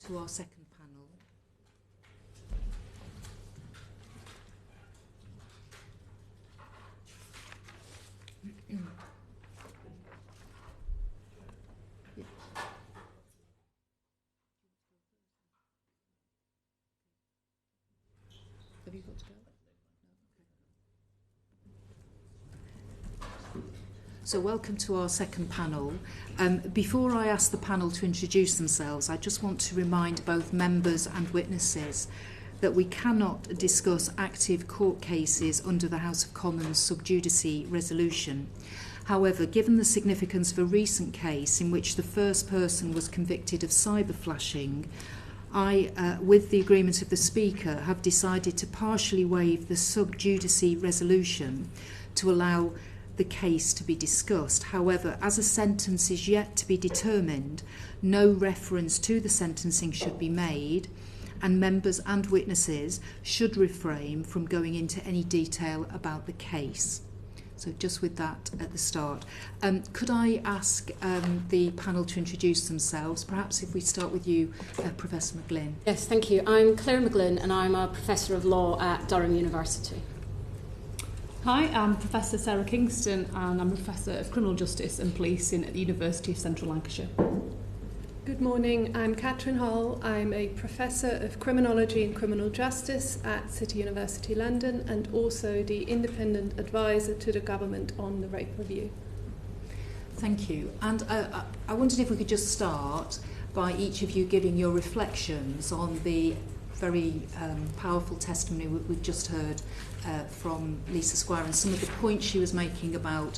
To our second panel. Have you got to go? So welcome to our second panel. Before I ask the panel to introduce themselves, I just want to remind both members and witnesses that we cannot discuss active court cases under the House of Commons sub judice resolution. However, given the significance of a recent case in which the first person was convicted of cyber flashing, I, with the agreement of the Speaker, have decided to partially waive the sub judice resolution to allow the case to be discussed. However, as a sentence is yet to be determined, no reference to the sentencing should be made, and members and witnesses should refrain from going into any detail about the case. So just with that at the start. Could I ask the panel to introduce themselves? Perhaps if we start with you, Professor McGlynn. Yes, thank you. I'm Clare McGlynn and I'm a Professor of Law at Durham University. Hi, I'm Professor Sarah Kingston and I'm a Professor of Criminal Justice and Policing at the University of Central Lancashire. Good morning, I'm Katrin Hohl. I'm a Professor of Criminology and Criminal Justice at City University London and also the Independent Advisor to the Government on the Rape Review. Thank you. And I wondered if we could just start by each of you giving your reflections on the very powerful testimony we've just heard from Lisa Squire and some of the points she was making about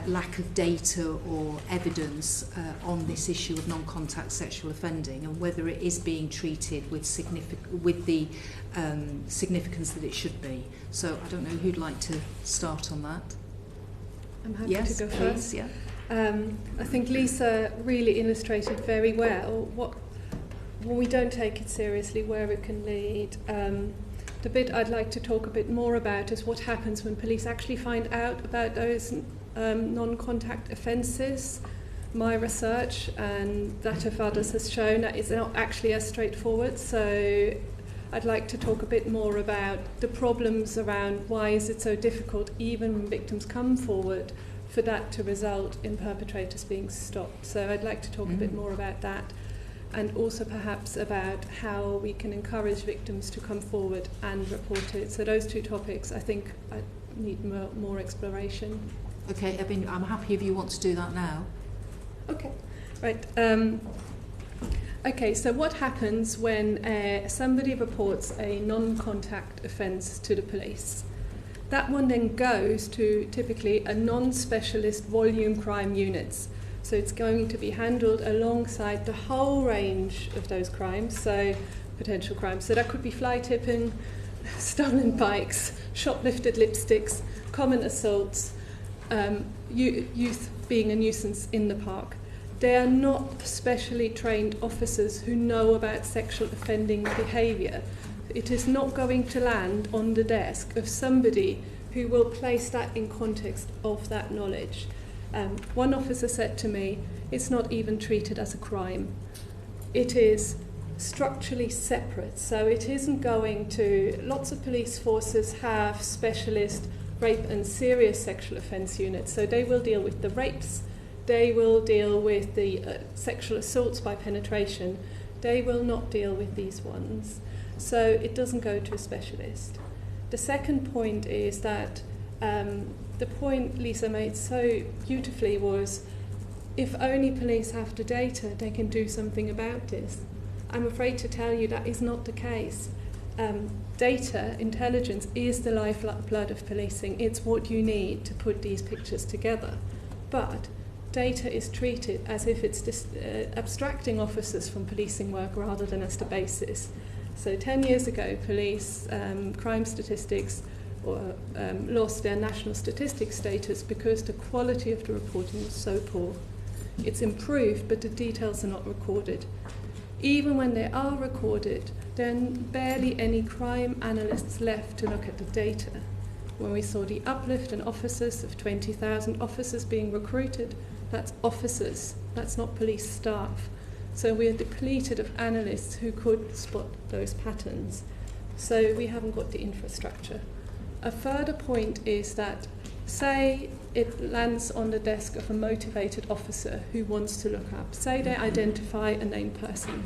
lack of data or evidence on this issue of non-contact sexual offending and whether it is being treated with the significance that it should be. So I don't know who'd like to start on that. I'm happy to go first. Yeah. I think Lisa really illustrated very well when we don't take it seriously, where it can lead. The bit I'd like to talk a bit more about is what happens when police actually find out about those non-contact offences. My research and that of others has shown that it's not actually as straightforward. So I'd like to talk a bit more about the problems around why is it so difficult, even when victims come forward, for that to result in perpetrators being stopped. So I'd like to talk a bit more about that, and also perhaps about how we can encourage victims to come forward and report it. So those two topics, I think, I need more exploration. Okay, Evan, I'm happy if you want to do that now. Okay, right. Okay, so what happens when somebody reports a non-contact offence to the police? That one then goes to typically a non-specialist volume crime units. So it's going to be handled alongside the whole range of those crimes, so potential crimes. So that could be fly tipping, stolen bikes, shoplifted lipsticks, common assaults, youth being a nuisance in the park. They are not specially trained officers who know about sexual offending behaviour. It is not going to land on the desk of somebody who will place that in context of that knowledge. One officer said to me, it's not even treated as a crime. It is structurally separate, so it isn't going to... Lots of police forces have specialist rape and serious sexual offence units, so they will deal with the rapes, they will deal with the sexual assaults by penetration, they will not deal with these ones. So it doesn't go to a specialist. The second point is that the point Lisa made so beautifully was, if only police have the data, they can do something about this. I'm afraid to tell you that is not the case. Data, intelligence, is the lifeblood of policing. It's what you need to put these pictures together. But data is treated as if it's abstracting officers from policing work rather than as the basis. So 10 years ago, police crime statistics lost their national statistics status because the quality of the reporting was so poor. It's improved, but the details are not recorded. Even when they are recorded, there are barely any crime analysts left to look at the data. When we saw the uplift in officers of 20,000 officers being recruited, that's officers, that's not police staff. So we are depleted of analysts who could spot those patterns. So we haven't got the infrastructure. A further point is that, say it lands on the desk of a motivated officer who wants to look up, say they identify a named person.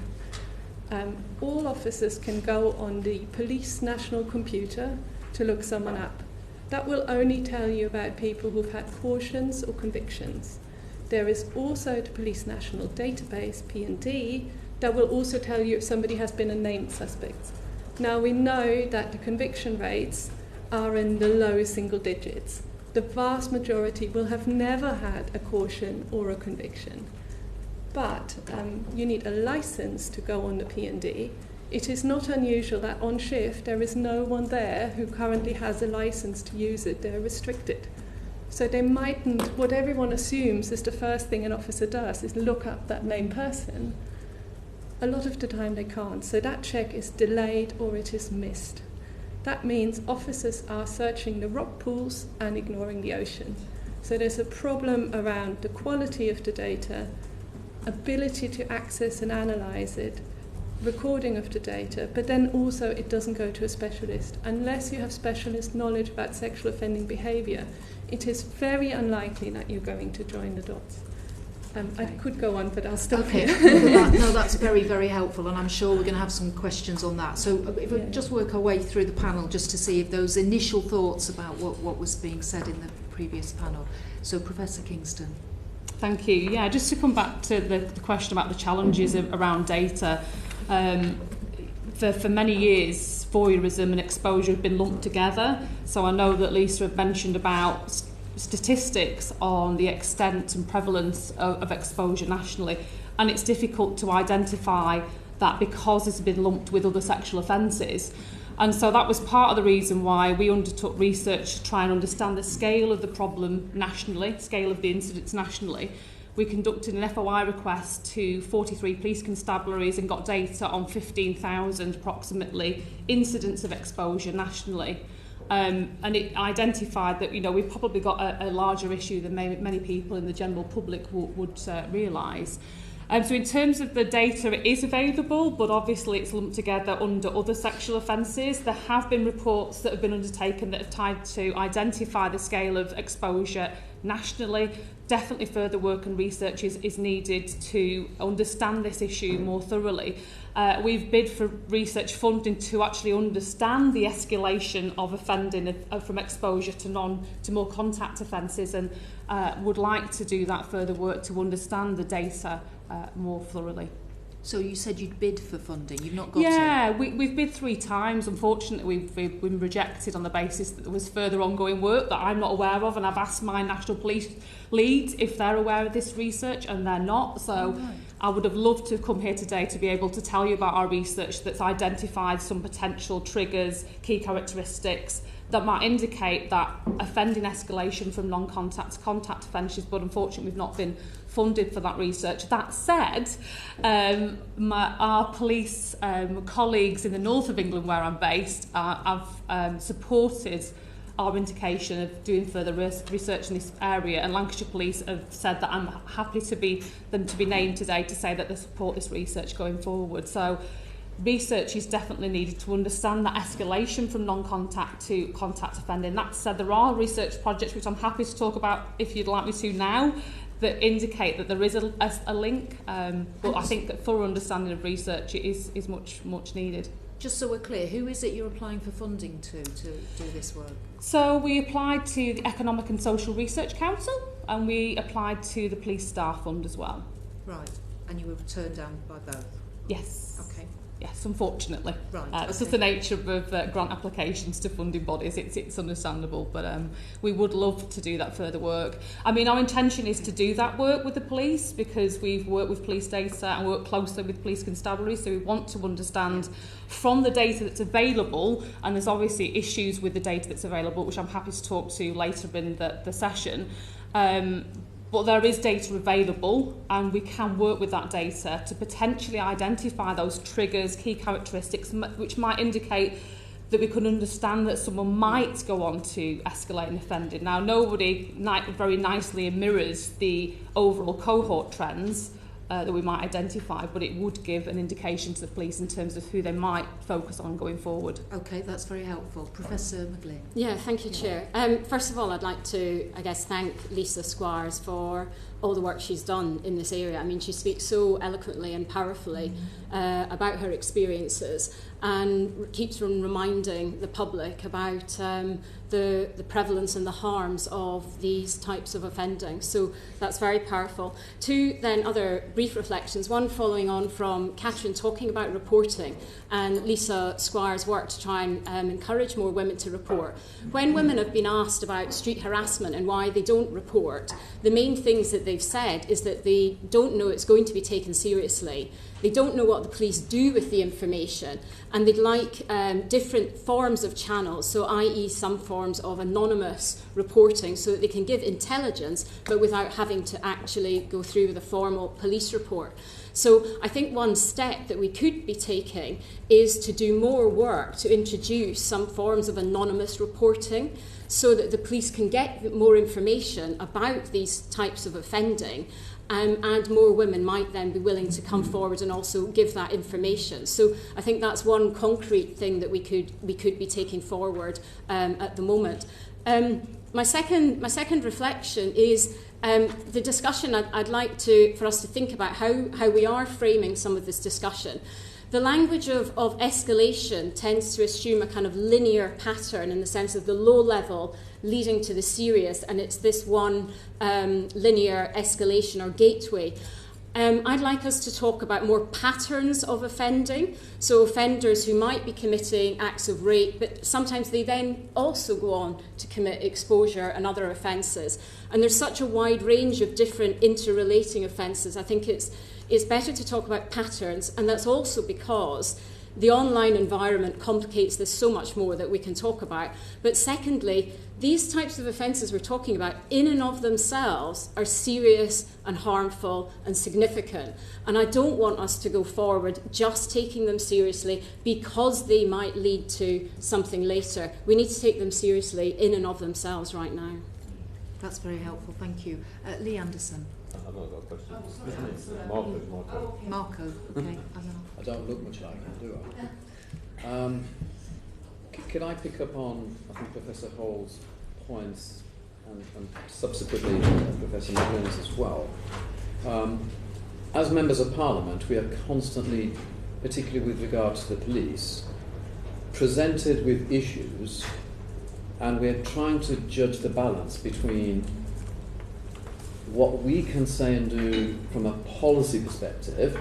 All officers can go on the police national computer to look someone up. That will only tell you about people who've had cautions or convictions. There is also the police national database, P&D, that will also tell you if somebody has been a named suspect. Now we know that the conviction rates are in the low single digits. The vast majority will have never had a caution or a conviction. But you need a license to go on the P&D. It is not unusual that on shift there is no one there who currently has a license to use it. They're restricted. So they mightn't, what everyone assumes is the first thing an officer does is look up that named person. A lot of the time they can't. So that check is delayed or it is missed. That means officers are searching the rock pools and ignoring the ocean. So there's a problem around the quality of the data, ability to access and analyse it, recording of the data, but then also it doesn't go to a specialist. Unless you have specialist knowledge about sexual offending behaviour, it is very unlikely that you're going to join the dots. I could go on, but I'll stop here. No, that's very, very helpful, and I'm sure we're going to have some questions on that. So if we just work our way through the panel just to see if those initial thoughts about what was being said in the previous panel. So Professor Kingston. Thank you. Yeah, just to come back to the question about the challenges around data. For many years, voyeurism and exposure have been lumped together. So I know that Lisa had mentioned about statistics on the extent and prevalence of exposure nationally, and it's difficult to identify that because it's been lumped with other sexual offences. And so that was part of the reason why we undertook research to try and understand the scale of the problem nationally, scale of the incidents nationally. We conducted an FOI request to 43 police constabularies and got data on 15,000 approximately incidents of exposure nationally. And it identified that, we've probably got a larger issue than many people in the general public would realise. So in terms of the data, it is available, but obviously it's lumped together under other sexual offences. There have been reports that have been undertaken that have tried to identify the scale of exposure nationally. Definitely further work and research is needed to understand this issue more thoroughly. We've bid for research funding to actually understand the escalation of offending from exposure to more contact offences, and would like to do that further work to understand the data more thoroughly. So you said you'd bid for funding, you've not got it? Yeah, we've bid 3 times. Unfortunately, we've been rejected on the basis that there was further ongoing work that I'm not aware of, and I've asked my National Police leads if they're aware of this research, and they're not. So I would have loved to have come here today to be able to tell you about our research that's identified some potential triggers, key characteristics that might indicate that offending escalation from non-contact to contact offences, but unfortunately we've not been funded for that research. That said, our police colleagues in the north of England, where I'm based, have supported our indication of doing further research in this area, and Lancashire Police have said that I'm happy to be named today to say that they support this research going forward. So research is definitely needed to understand that escalation from non-contact to contact offending. That said, there are research projects which I'm happy to talk about if you'd like me to now, that indicate that there is a link, but I think that thorough understanding of research is much needed. Just so we're clear, who is it you're applying for funding to do this work? So we applied to the Economic and Social Research Council, and we applied to the Police Star Fund as well. Right, and you were turned down by both? Yes. Okay. Yes, unfortunately. Right. It's just the nature of grant applications to funding bodies. It's understandable, but we would love to do that further work. I mean, our intention is to do that work with the police, because we've worked with police data and worked closely with police constabulary, so we want to understand from the data that's available, and there's obviously issues with the data that's available, which I'm happy to talk to later in the session. But there is data available, and we can work with that data to potentially identify those triggers, key characteristics, which might indicate that we can understand that someone might go on to escalate and offending. Now, nobody very nicely mirrors the overall cohort trends that we might identify, but it would give an indication to the police in terms of who they might focus on going forward. Okay, that's very helpful. Professor McGlynn. Yeah, thank you, Chair. First of all, I'd like to, thank Lisa Squires for all the work she's done in this area. I mean, she speaks so eloquently and powerfully about her experiences, and keeps on reminding the public about the prevalence and the harms of these types of offending. So that's very powerful. 2 then other brief reflections. 1 following on from Katrin talking about reporting and Lisa Squire's work to try and encourage more women to report. When women have been asked about street harassment and why they don't report, the main things that they've said is that they don't know it's going to be taken seriously. They don't know what the police do with the information, and they'd like different forms of channels, so i.e. some forms of anonymous reporting, so that they can give intelligence but without having to actually go through with a formal police report. So I think one step that we could be taking is to do more work to introduce some forms of anonymous reporting, so that the police can get more information about these types of offending, and more women might then be willing to come forward and also give that information. So I think that's one concrete thing that we could be taking forward at the moment. My second reflection is the discussion. I'd like for us to think about how we are framing some of this discussion. The language of escalation tends to assume a kind of linear pattern, in the sense of the low level leading to the serious, and it's this one linear escalation or gateway. I'd like us to talk about more patterns of offending, so offenders who might be committing acts of rape, but sometimes they then also go on to commit exposure and other offences. And there's such a wide range of different interrelating offences. I think it's better to talk about patterns, and that's also because the online environment complicates this so much more that we can talk about. But secondly, these types of offences we're talking about in and of themselves are serious and harmful and significant. And I don't want us to go forward just taking them seriously because they might lead to something later. We need to take them seriously in and of themselves right now. That's very helpful, thank you. Lee Anderson. I've not got a question. Marco, okay. I don't look much like him, do I? Could I pick up on, I think, Professor Hohl's points and subsequently Professor McGlynn's as well? As members of Parliament, we are constantly, particularly with regard to the police, presented with issues, and we're trying to judge the balance between what we can say and do from a policy perspective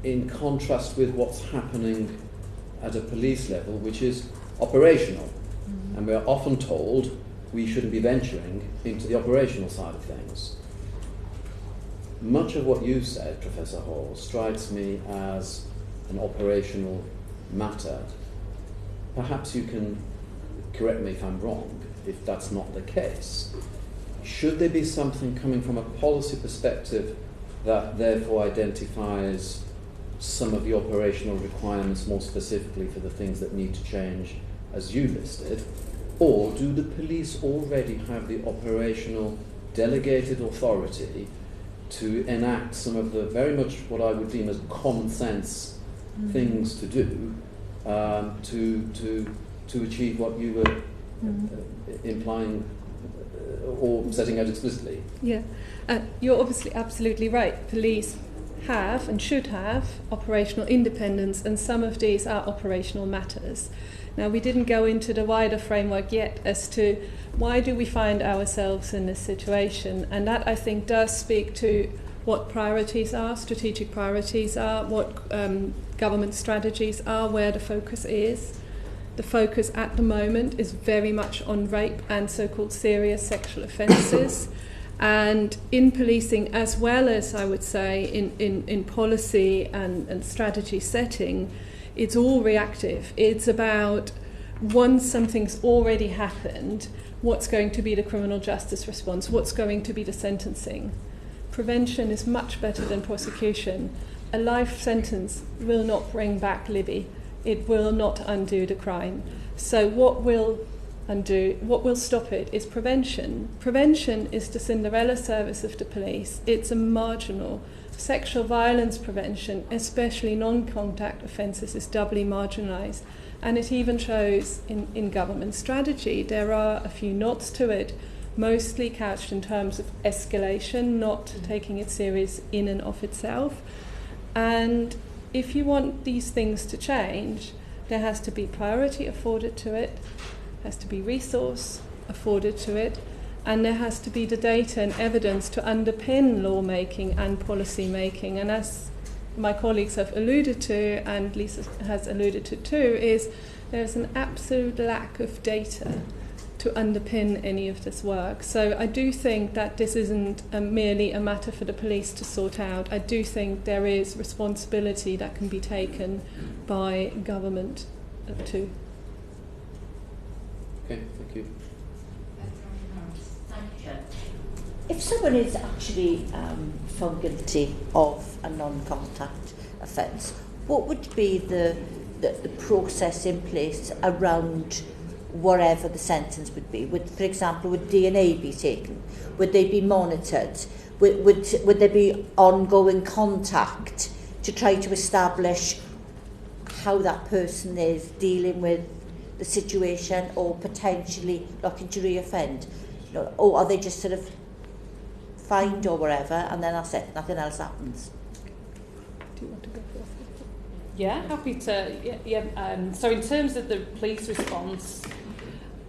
in contrast with what's happening at a police level, which is operational. Mm-hmm. And we are often told we shouldn't be venturing into the operational side of things. Much of what you said, Professor Hohl, strikes me as an operational matter. Perhaps you can correct me if I'm wrong, if that's not the case. Should there be something coming from a policy perspective that therefore identifies some of the operational requirements more specifically for the things that need to change as you listed? Or do the police already have the operational delegated authority to enact some of the very much what I would deem as common sense things to do to achieve what you were implying or setting out explicitly? Yeah, you're obviously absolutely right. Police have and should have operational independence, and some of these are operational matters. Now, we didn't go into the wider framework yet as to why do we find ourselves in this situation, and that, I think, does speak to what priorities are, strategic priorities are, what government strategies are, where the focus is. The focus at the moment is very much on rape and so-called serious sexual offences. And in policing, as well as, I would say, in policy and strategy setting, it's all reactive. It's about, once something's already happened, what's going to be the criminal justice response? What's going to be the sentencing? Prevention is much better than prosecution. A life sentence will not bring back Libby. It will not undo the crime. So what will stop it is prevention. Prevention is the Cinderella service of the police. It's a marginal. Sexual violence prevention, especially non-contact offences, is doubly marginalised. And it even shows in government strategy. There are a few nods to it, mostly couched in terms of escalation, not taking it serious in and of itself. And if you want these things to change, there has to be priority afforded to it, has to be resource afforded to it, and there has to be the data and evidence to underpin lawmaking and policy making. And as my colleagues have alluded to, and Lisa has alluded to too, is there's an absolute lack of data to underpin any of this work. So I do think that this isn't merely a matter for the police to sort out. I do think there is responsibility that can be taken by government too. Okay, thank you. If someone is actually found guilty of a non-contact offence, what would be the process in place around whatever the sentence would be? For example, would DNA be taken? Would they be monitored? Would there be ongoing contact to try to establish how that person is dealing with the situation or potentially looking to re-offend? Or are they just sort of fined or whatever and then that's it, nothing else happens? Do you want to go first? Yeah, happy to. So in terms of the police response,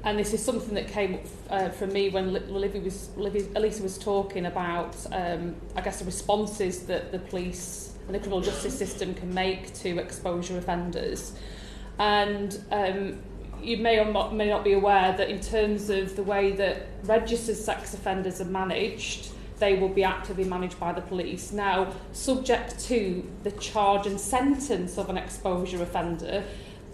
and this is something that came up from me when Elisa was talking about, I guess, the responses that the police and the criminal justice system can make to exposure offenders. And you may or may not be aware that in terms of the way that registered sex offenders are managed, they will be actively managed by the police. Now, subject to the charge and sentence of an exposure offender,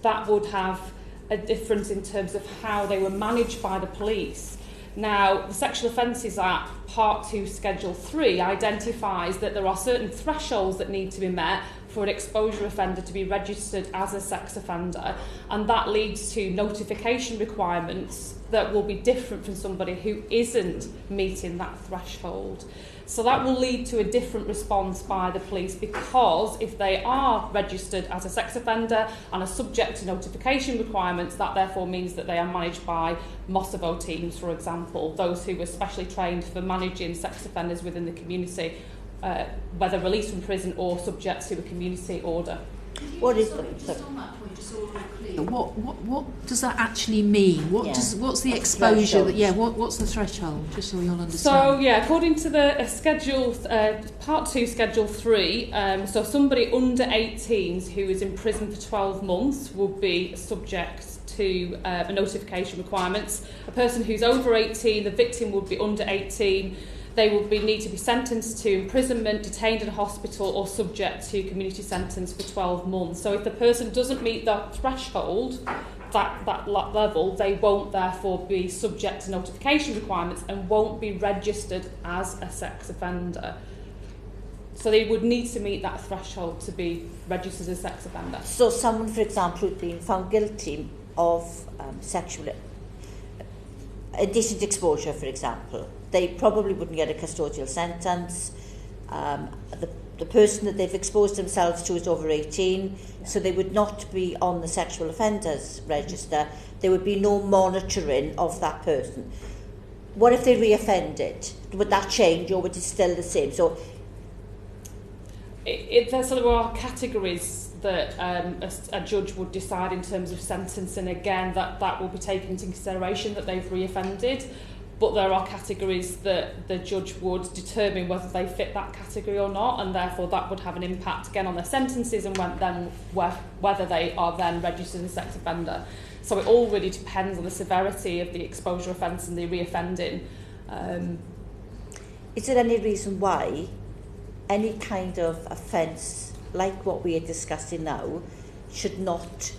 that would have a difference in terms of how they were managed by the police. Now, the Sexual Offences Act, Part 2, Schedule 3, identifies that there are certain thresholds that need to be met for an exposure offender to be registered as a sex offender, and that leads to notification requirements that will be different from somebody who isn't meeting that threshold. So that will lead to a different response by the police, because if they are registered as a sex offender and are subject to notification requirements, that therefore means that they are managed by Mosovo teams, for example, those who were specially trained for managing sex offenders within the community, whether released from prison or subject to a community order. What is just on that point, just so we're clear, what does that actually mean? What's the exposure? What's the threshold? Just so we all understand. So according to the schedule, Part 2, Schedule 3, so somebody under 18s who is in prison for 12 months will be subject to notification requirements. A person who's over 18, the victim would be under 18. They would need to be sentenced to imprisonment, detained in a hospital, or subject to community sentence for 12 months. So if the person doesn't meet that threshold, that level, they won't therefore be subject to notification requirements and won't be registered as a sex offender. So they would need to meet that threshold to be registered as a sex offender. So someone, for example, who'd been found guilty of sexual indecent exposure, for example, they probably wouldn't get a custodial sentence. The person that they've exposed themselves to is over 18, so they would not be on the sexual offenders register. There would be no monitoring of that person. What if they reoffended? Would that change, or would it still the same? So there are categories that a judge would decide in terms of sentencing. Again, that will be taken into consideration that they've reoffended. But there are categories that the judge would determine whether they fit that category or not, and therefore that would have an impact again on their sentences and whether they are then registered as a sex offender. So it all really depends on the severity of the exposure offence and the reoffending. Is there any reason why any kind of offence like what we are discussing now should not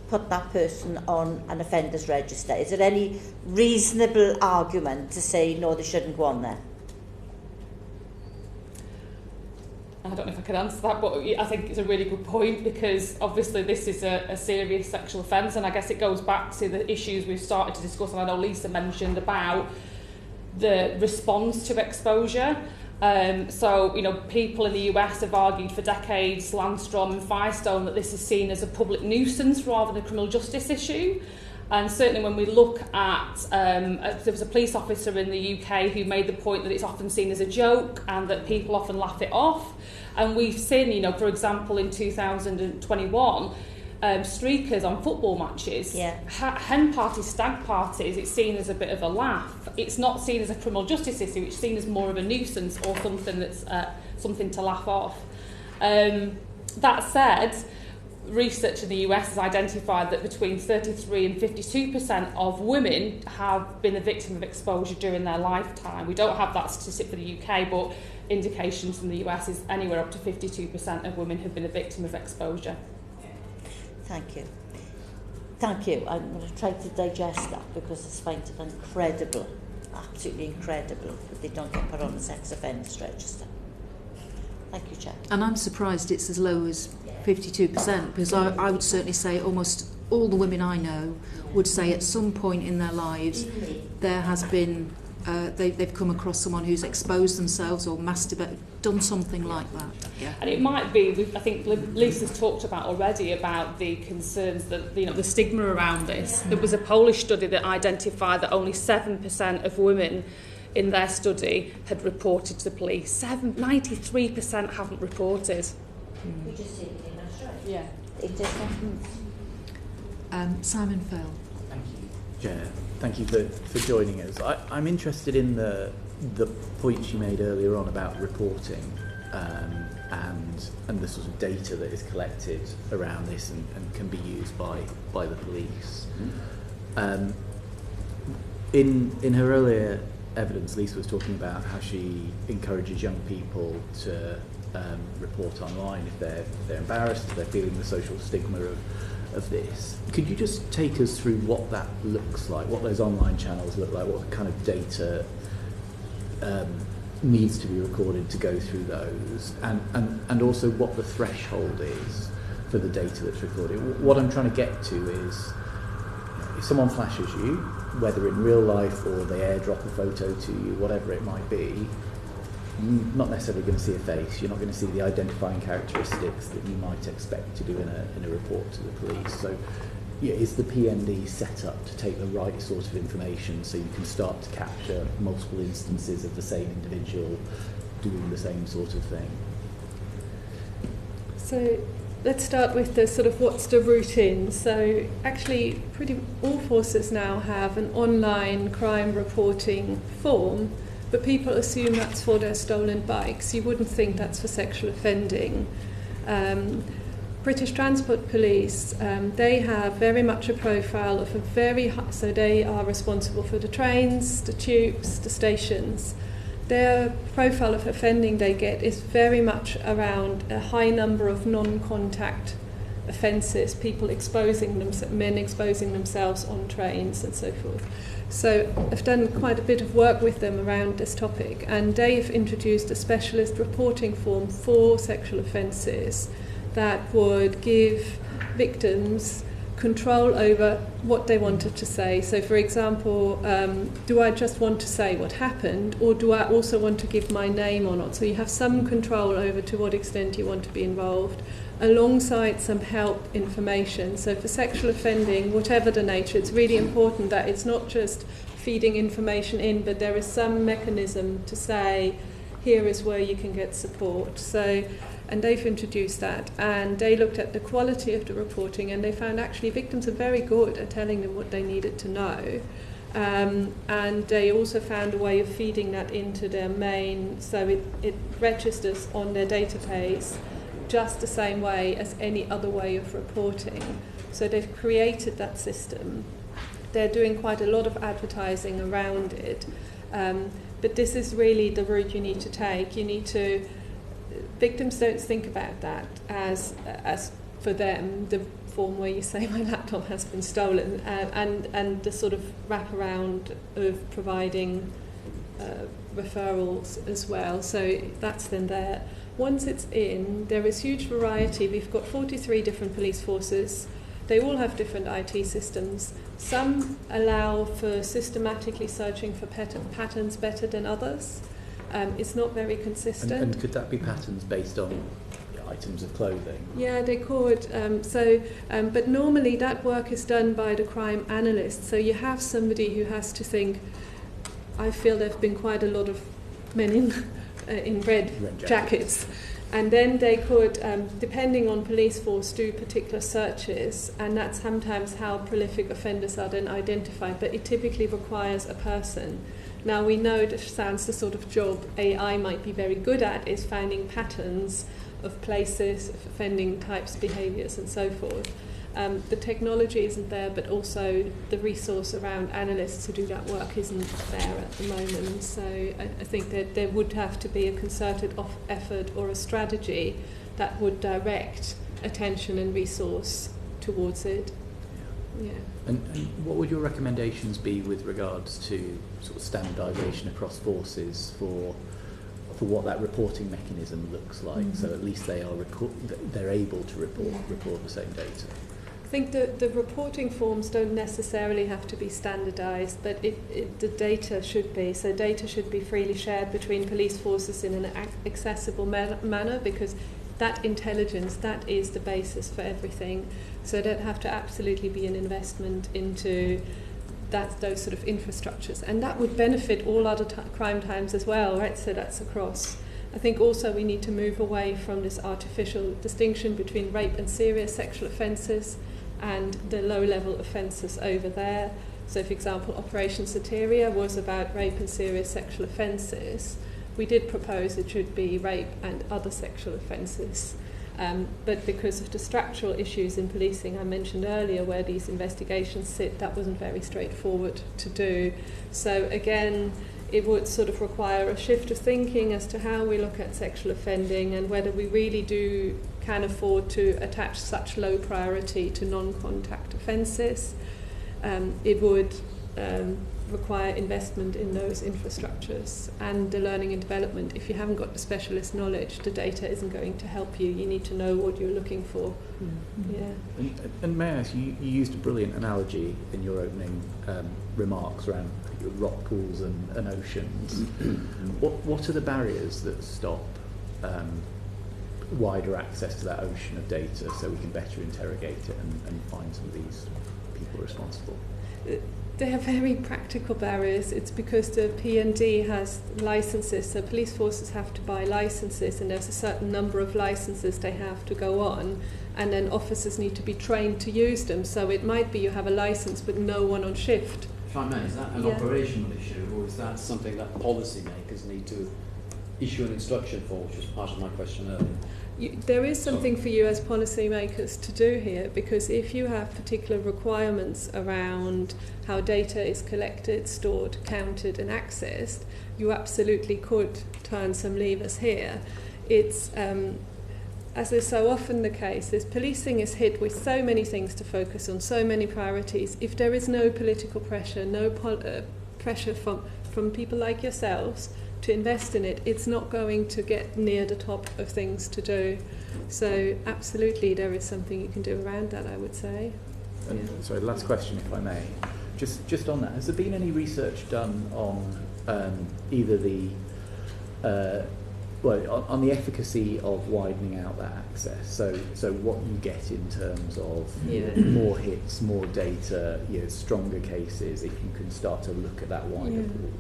put that person on an offenders register? Is there any reasonable argument to say no, they shouldn't go on there? I don't know if I can answer that, but I think it's a really good point, because obviously this is a serious sexual offence, and I guess it goes back to the issues we've started to discuss, and I know Lisa mentioned about the response to exposure. So, people in the US have argued for decades, Landstrom and Firestone, that this is seen as a public nuisance rather than a criminal justice issue. And certainly when we look at, there was a police officer in the UK who made the point that it's often seen as a joke and that people often laugh it off. And we've seen, for example, in 2021, streakers on football matches, hen parties, stag parties, it's seen as a bit of a laugh. It's not seen as a criminal justice issue, it's seen as more of a nuisance or something that's something to laugh off. That said, research in the US has identified that between 33 and 52% of women have been a victim of exposure during their lifetime. We don't have that statistic for the UK, but indications from the US is anywhere up to 52% of women have been a victim of exposure. Thank you. Thank you. I'm going to try to digest that, because I find it incredible, absolutely incredible, that they don't get put on the sex offenders register. Thank you, Chair. And I'm surprised it's as low as 52%, because I would certainly say almost all the women I know would say at some point in their lives there has been, they've come across someone who's exposed themselves or masturbated, done something like that. Yeah. And it might be, I think Lisa's talked about already about the concerns that, the stigma around this. There was a Polish study that identified that only 7% of women in their study had reported to the police. 93% haven't reported. We just said it in Australia. Yeah. It just happens. Simon Fell. Thank you, Chair. Thank you for joining us. I'm interested in the points you made earlier on about reporting and the sort of data that is collected around this and can be used by the police. In her earlier evidence, Lisa was talking about how she encourages young people to report online if they're embarrassed, if they're feeling the social stigma of this. Could you just take us through what that looks like, what those online channels look like, what kind of data needs to be recorded to go through those, and also what the threshold is for the data that's recorded? What I'm trying to get to is, if someone flashes you, whether in real life or they airdrop a photo to you, whatever it might be, you're not necessarily going to see a face, you're not going to see the identifying characteristics that you might expect to do in a report to the police. So yeah, is the PND set up to take the right sort of information so you can start to capture multiple instances of the same individual doing the same sort of thing? So let's start with the sort of what's the route in. So actually all forces now have an online crime reporting form, but people assume that's for their stolen bikes. You wouldn't think that's for sexual offending. British Transport Police, they have very much a profile of a very high, so they are responsible for the trains, the tubes, the stations. Their profile of offending they get is very much around a high number of non-contact offences, people men exposing themselves on trains and so forth. So I've done quite a bit of work with them around this topic, and they've introduced a specialist reporting form for sexual offences that would give victims control over what they wanted to say. So for example, do I just want to say what happened, or do I also want to give my name or not? So you have some control over to what extent you want to be involved, alongside some help information. So for sexual offending, whatever the nature, it's really important that it's not just feeding information in, but there is some mechanism to say, here is where you can get support. So, and they've introduced that, and they looked at the quality of the reporting, and they found actually victims are very good at telling them what they needed to know. And they also found a way of feeding that into their main, so it registers on their database just the same way as any other way of reporting. So they've created that system. They're doing quite a lot of advertising around it. But this is really the route you need to take. You need to, victims don't think about that as for them, the form where you say my laptop has been stolen, and the sort of wraparound of providing referrals as well. So that's then there. Once it's in, there is huge variety. We've got 43 different police forces. They all have different IT systems. Some allow for systematically searching for patterns better than others. It's not very consistent. And could that be patterns based on items of clothing? Yeah, they could. But normally that work is done by the crime analyst. So you have somebody who has to think, I feel there have been quite a lot of men in red jackets. And then they could, depending on police force, do particular searches, and that's sometimes how prolific offenders are then identified, but it typically requires a person. Now we know that sounds the sort of job AI might be very good at, is finding patterns of places, of offending types, behaviours and so forth. The technology isn't there, but also the resource around analysts to do that work isn't there at the moment. So I think that there would have to be a concerted effort or a strategy that would direct attention and resource towards it. Yeah. And what would your recommendations be with regards to sort of standardisation across forces for what that reporting mechanism looks like? Mm-hmm. So at least they're able to report the same data. I think the reporting forms don't necessarily have to be standardised, but the data should be. So data should be freely shared between police forces in an accessible manner, because that intelligence, that is the basis for everything. So there'd have to absolutely be an investment into those sort of infrastructures. And that would benefit all other crime times as well, right? So that's across. I think also we need to move away from this artificial distinction between rape and serious sexual offences and the low-level offences over there. So, for example, Operation Soteria was about rape and serious sexual offences. We did propose it should be rape and other sexual offences. But because of the structural issues in policing I mentioned earlier, where these investigations sit, that wasn't very straightforward to do. So again, it would sort of require a shift of thinking as to how we look at sexual offending and whether we really can afford to attach such low priority to non-contact offences. It would require investment in those infrastructures and the learning and development. If you haven't got the specialist knowledge, the data isn't going to help you. You need to know what you're looking for. Yeah. And may I ask, you used a brilliant analogy in your opening remarks around rock pools and oceans. What are the barriers that stop wider access to that ocean of data so we can better interrogate it and find some of these people responsible? They are very practical barriers. It's because the PND has licenses, so police forces have to buy licenses, and there's a certain number of licenses they have to go on, and then officers need to be trained to use them. So it might be you have a license but no one on shift. If I may, is that an operational issue, or is that something that policymakers need to issue an instruction for, which was part of my question earlier? There is something for you as policymakers to do here, because if you have particular requirements around how data is collected, stored, counted and accessed, you absolutely could turn some levers here. It's, as is so often the case, policing is hit with so many things to focus on, so many priorities. If there is no political pressure, no pressure from people like yourselves to invest in it, it's not going to get near the top of things to do. So absolutely there is something you can do around that, I would say. Sorry, last question if I may. Just on that, has there been any research done on either the on the efficacy of widening out that access? So what you get in terms of more hits, more data, stronger cases, if you can start to look at that wider pool.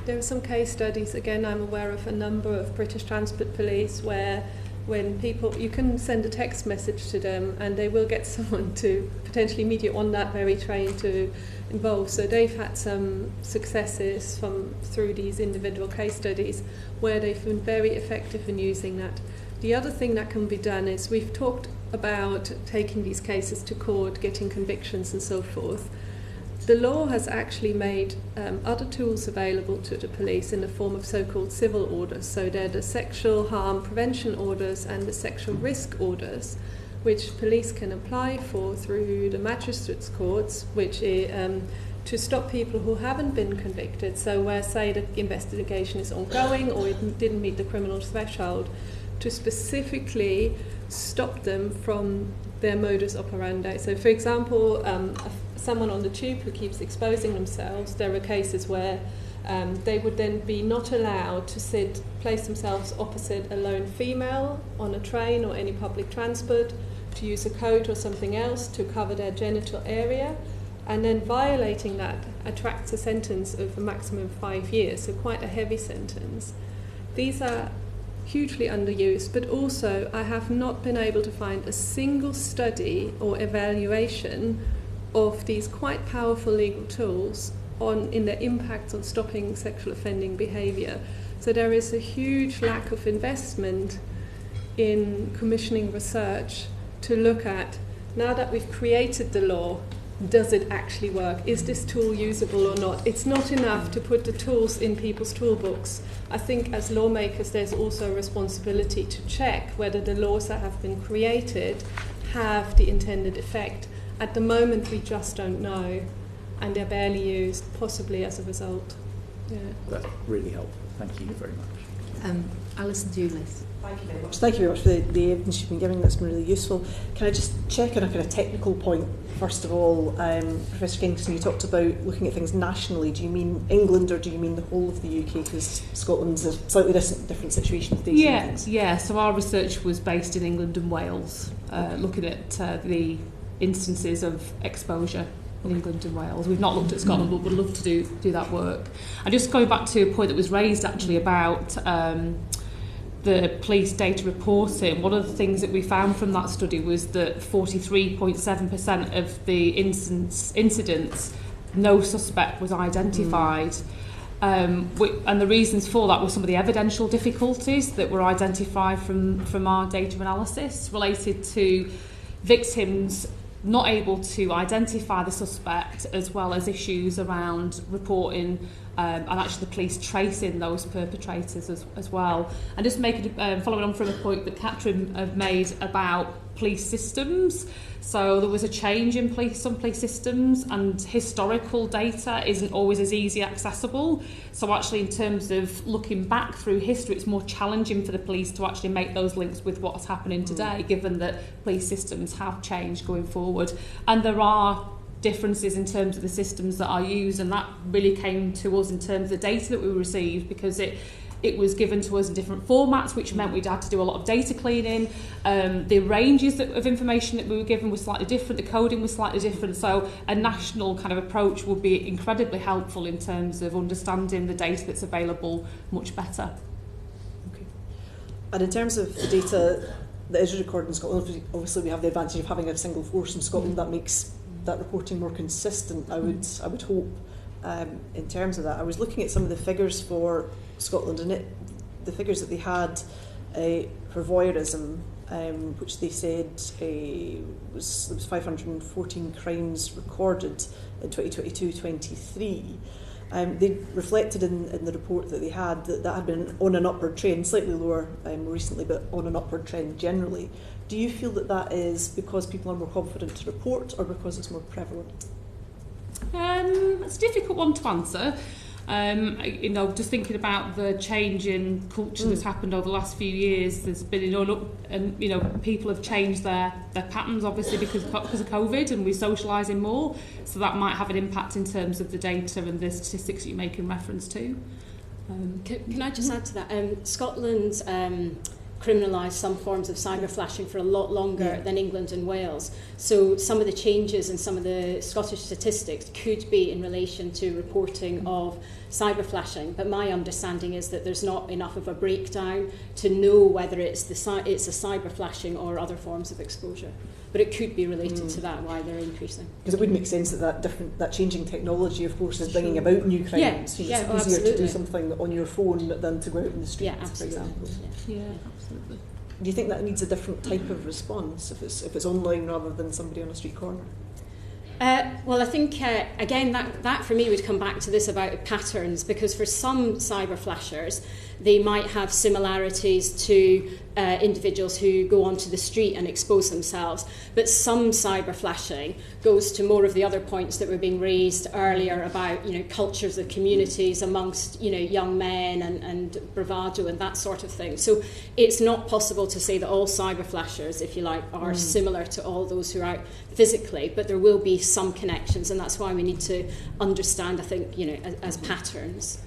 There are some case studies, again I'm aware of a number of British Transport Police where when people, you can send a text message to them and they will get someone to potentially meet you on that very train to involve. So they've had some successes through these individual case studies where they've been very effective in using that. The other thing that can be done is we've talked about taking these cases to court, getting convictions and so forth. The law has actually made other tools available to the police in the form of so-called civil orders. So they're the sexual harm prevention orders and the sexual risk orders, which police can apply for through the magistrates' courts, which is to stop people who haven't been convicted. So where, say, the investigation is ongoing or it didn't meet the criminal threshold, to specifically stop them from their modus operandi. So, for example, someone on the tube who keeps exposing themselves, there are cases where they would then be not allowed to place themselves opposite a lone female on a train or any public transport, to use a coat or something else to cover their genital area, and then violating that attracts a sentence of a maximum of 5 years, so quite a heavy sentence. These are hugely underused, but also I have not been able to find a single study or evaluation of these quite powerful legal tools in their impact on stopping sexual offending behaviour. So there is a huge lack of investment in commissioning research to look at, now that we've created the law, does it actually work? Is this tool usable or not? It's not enough to put the tools in people's toolbooks. I think as lawmakers there's also a responsibility to check whether the laws that have been created have the intended effect. At the moment we just don't know, and they're barely used, possibly as a result. Yeah. That's really helpful. Thank you very much. Alison Dewlis. Thank you very much. Thank you very much for the evidence you've been giving. That's been really useful. Can I just check on a kind of technical point? First of all, Professor Kingston, you talked about looking at things nationally. Do you mean England or do you mean the whole of the UK? Because Scotland's a slightly different situation with these things. Yeah. So our research was based in England and Wales, looking at the instances of exposure in England and Wales. We've not looked at Scotland, but we'd love to do that work. And just going back to a point that was raised actually about the police data reporting, one of the things that we found from that study was that 43.7% of the incidents, no suspect was identified. And the reasons for that were some of the evidential difficulties that were identified from our data analysis related to victims not able to identify the suspect, as well as issues around reporting and actually the police tracing those perpetrators as well. And just making following on from a point that Katrin made about police systems. So there was a change in some police systems, and historical data isn't always as easy accessible. So actually, in terms of looking back through history, it's more challenging for the police to actually make those links with what's happening today, given that police systems have changed going forward. And there are differences in terms of the systems that are used, and that really came to us in terms of the data that we received, because it was given to us in different formats, which meant we'd had to do a lot of data cleaning. The ranges of information that we were given was slightly different, the coding was slightly different, so a national kind of approach would be incredibly helpful in terms of understanding the data that's available much better. Okay. And in terms of the data that is recorded in Scotland, obviously we have the advantage of having a single force in Scotland that makes that reporting more consistent, I would hope. In terms of that, I was looking at some of the figures for Scotland, and the figures that they had for voyeurism, which they said was 514 crimes recorded in 2022-23. They reflected in the report that they had that had been on an upward trend, slightly lower more recently, but on an upward trend generally. Do you feel that is because people are more confident to report, or because it's more prevalent? It's a difficult one to answer. Just thinking about the change in culture that's happened over the last few years, there's been people have changed their patterns, obviously because of COVID, and we're socialising more, so that might have an impact in terms of the data and the statistics that you're making reference to. Can I just add to that? Scotland's criminalised some forms of cyber flashing for a lot longer than England and Wales. So some of the changes in some of the Scottish statistics could be in relation to reporting of cyber flashing. But my understanding is that there's not enough of a breakdown to know whether it's a cyber flashing or other forms of exposure. But it could be related to that, why they're increasing. Because it would make sense that changing technology, of course, is bringing about new crimes. Yeah, it's easier to do something on your phone than to go out in the street, for example. Yeah, absolutely. Do you think that needs a different type of response if it's online rather than somebody on a street corner? Well, I think, again, that for me would come back to this about patterns, because for some cyber flashers, they might have similarities to individuals who go onto the street and expose themselves. But some cyber flashing goes to more of the other points that were being raised earlier about, cultures of communities amongst, young men and bravado and that sort of thing. So it's not possible to say that all cyber flashers, if you like, are similar to all those who are out physically, but there will be some connections, and that's why we need to understand, I think, as patterns.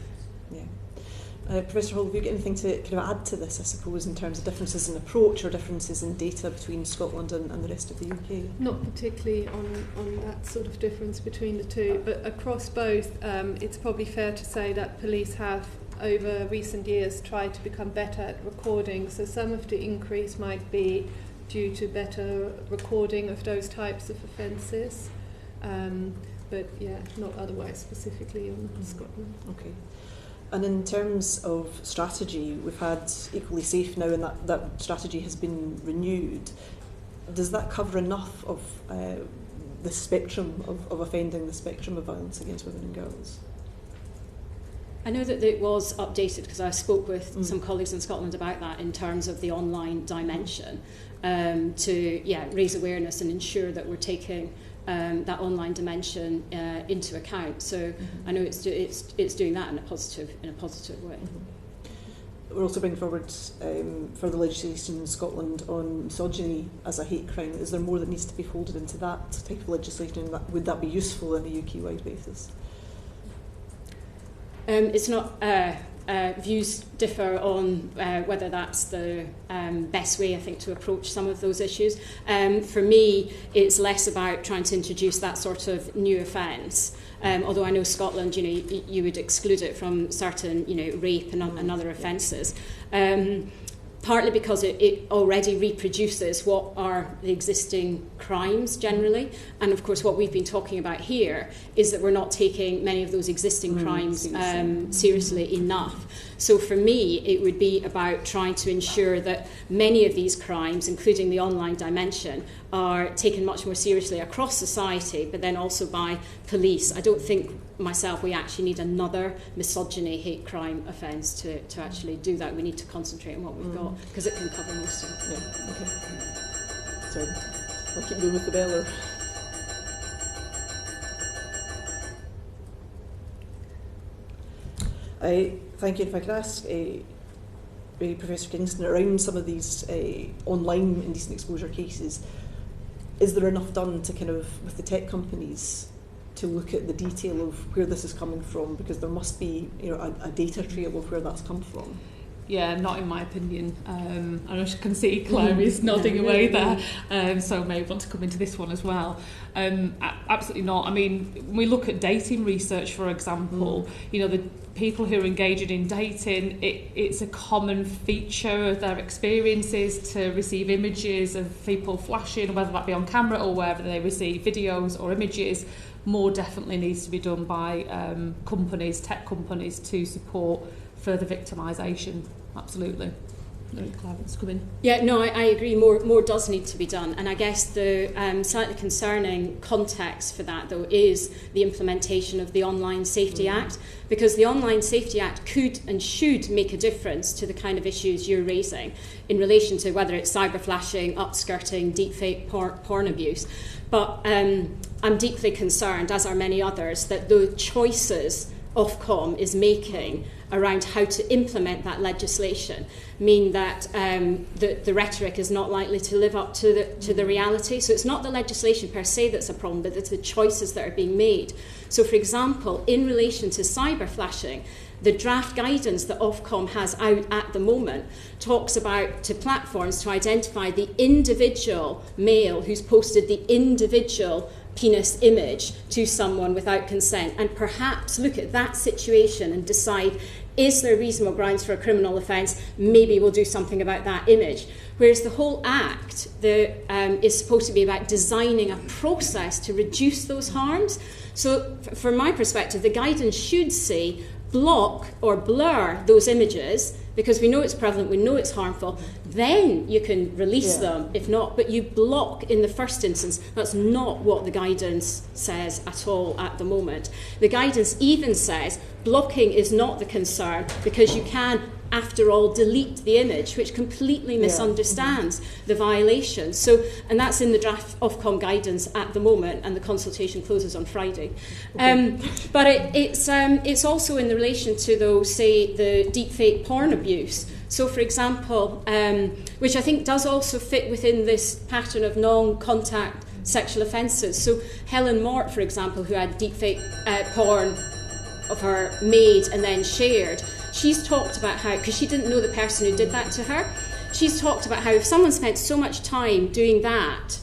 Professor Hohl, have you got anything to kind of add to this, I suppose, in terms of differences in approach or differences in data between Scotland and the rest of the UK? Not particularly on that sort of difference between the two, but across both, it's probably fair to say that police have, over recent years, tried to become better at recording. So some of the increase might be due to better recording of those types of offences. But not otherwise specifically on Scotland. Okay. And in terms of strategy, we've had Equally Safe now, and that strategy has been renewed. Does that cover enough of the spectrum of offending, the spectrum of violence against women and girls? I know that it was updated because I spoke with some colleagues in Scotland about that in terms of the online dimension, to raise awareness and ensure that we're taking that online dimension into account. So I know it's doing that in a positive way. We're also bringing forward further legislation in Scotland on misogyny as a hate crime. Is there more that needs to be folded into that type of legislation? Would that be useful on a UK-wide basis? It's not. Views differ on whether that's the best way, I think, to approach some of those issues. For me, it's less about trying to introduce that sort of new offence. Although I know Scotland, you would exclude it from certain, rape and other offences. Partly because it already reproduces what are the existing crimes generally. And of course what we've been talking about here is that we're not taking many of those existing crimes seriously enough. So for me, it would be about trying to ensure that many of these crimes, including the online dimension, are taken much more seriously across society, but then also by police. I don't think myself we actually need another misogyny hate crime offence to actually do that. We need to concentrate on what we've got, because it can cover most of it. Yeah, okay. So I'll keep going with the bell. Thank you. If I could ask Professor Kingston, around some of these online indecent exposure cases, is there enough done to kind of, with the tech companies, to look at the detail of where this is coming from? Because there must be, a data trail of where that's come from. Yeah, not in my opinion. I can see Clare is nodding away there, so may want to come into this one as well. Absolutely not. I mean, when we look at dating research, for example, the people who are engaging in dating, it's a common feature of their experiences to receive images of people flashing, whether that be on camera or wherever they receive videos or images. More definitely needs to be done by tech companies, to support further victimisation. Absolutely. Clare wants to come in. Yeah, no, I agree. More does need to be done. And I guess the slightly concerning context for that, though, is the implementation of the Online Safety Act, because the Online Safety Act could and should make a difference to the kind of issues you're raising in relation to whether it's cyber flashing, upskirting, deepfake porn abuse. But I'm deeply concerned, as are many others, that the choices Ofcom is making around how to implement that legislation mean that the rhetoric is not likely to live up to the reality. So it's not the legislation per se that's a problem, but it's the choices that are being made. So, for example, in relation to cyber flashing, the draft guidance that Ofcom has out at the moment talks about to platforms to identify the individual male who's posted the individual penis image to someone without consent, and perhaps look at that situation and decide, is there reasonable grounds for a criminal offence? Maybe we'll do something about that image. Whereas the whole Act is supposed to be about designing a process to reduce those harms. So from my perspective, the guidance should say block or blur those images, because we know it's prevalent, we know it's harmful, then you can release them, if not, but you block in the first instance. That's not what the guidance says at all at the moment. The guidance even says blocking is not the concern, because you can, after all, delete the image, which completely misunderstands the violation. So, and that's in the draft Ofcom guidance at the moment, and the consultation closes on Friday. But it's also in relation to, though, say, the deepfake porn abuse. So, for example, which I think does also fit within this pattern of non-contact sexual offences. So Helen Mort, for example, who had deepfake porn of her made and then shared, she's talked about how, because she didn't know the person who did that to her, she's talked about how if someone spent so much time doing that,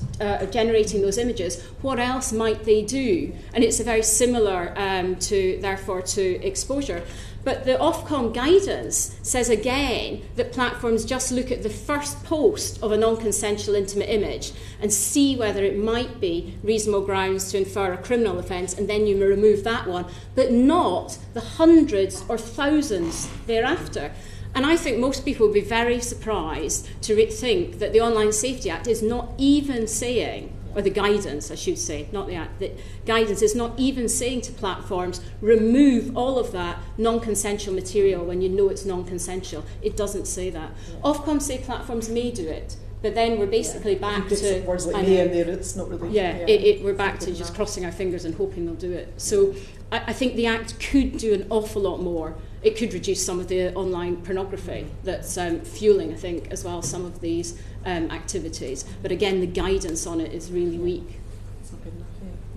generating those images, what else might they do? And it's a very similar to exposure. But the Ofcom guidance says again that platforms just look at the first post of a non-consensual intimate image and see whether it might be reasonable grounds to infer a criminal offence, and then you remove that one, but not the hundreds or thousands thereafter. And I think most people would be very surprised to think that the Online Safety Act is not even saying, or the guidance, I should say, not the Act, the guidance is not even saying to platforms, remove all of that non-consensual material when you know it's non-consensual. It doesn't say that. Ofcom say platforms may do it, but then we're basically back to... words like may in there, it's not really... We're back to just crossing our fingers and hoping they'll do it. So I think the Act could do an awful lot more. It could reduce some of the online pornography that's fueling, I think, as well, some of these activities. But again, the guidance on it is really weak. It's not good enough,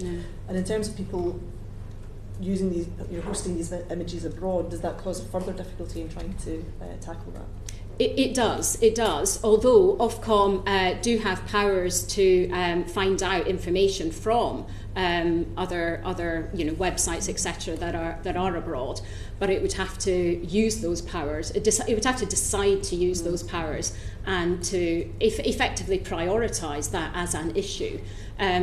No. And in terms of people using these, hosting these images abroad, does that cause a further difficulty in trying to tackle that? It does. Although Ofcom do have powers to find out information from other websites, etc., that are abroad. but it would have to use those powers. It would have to decide to use those powers and to effectively prioritise that as an issue,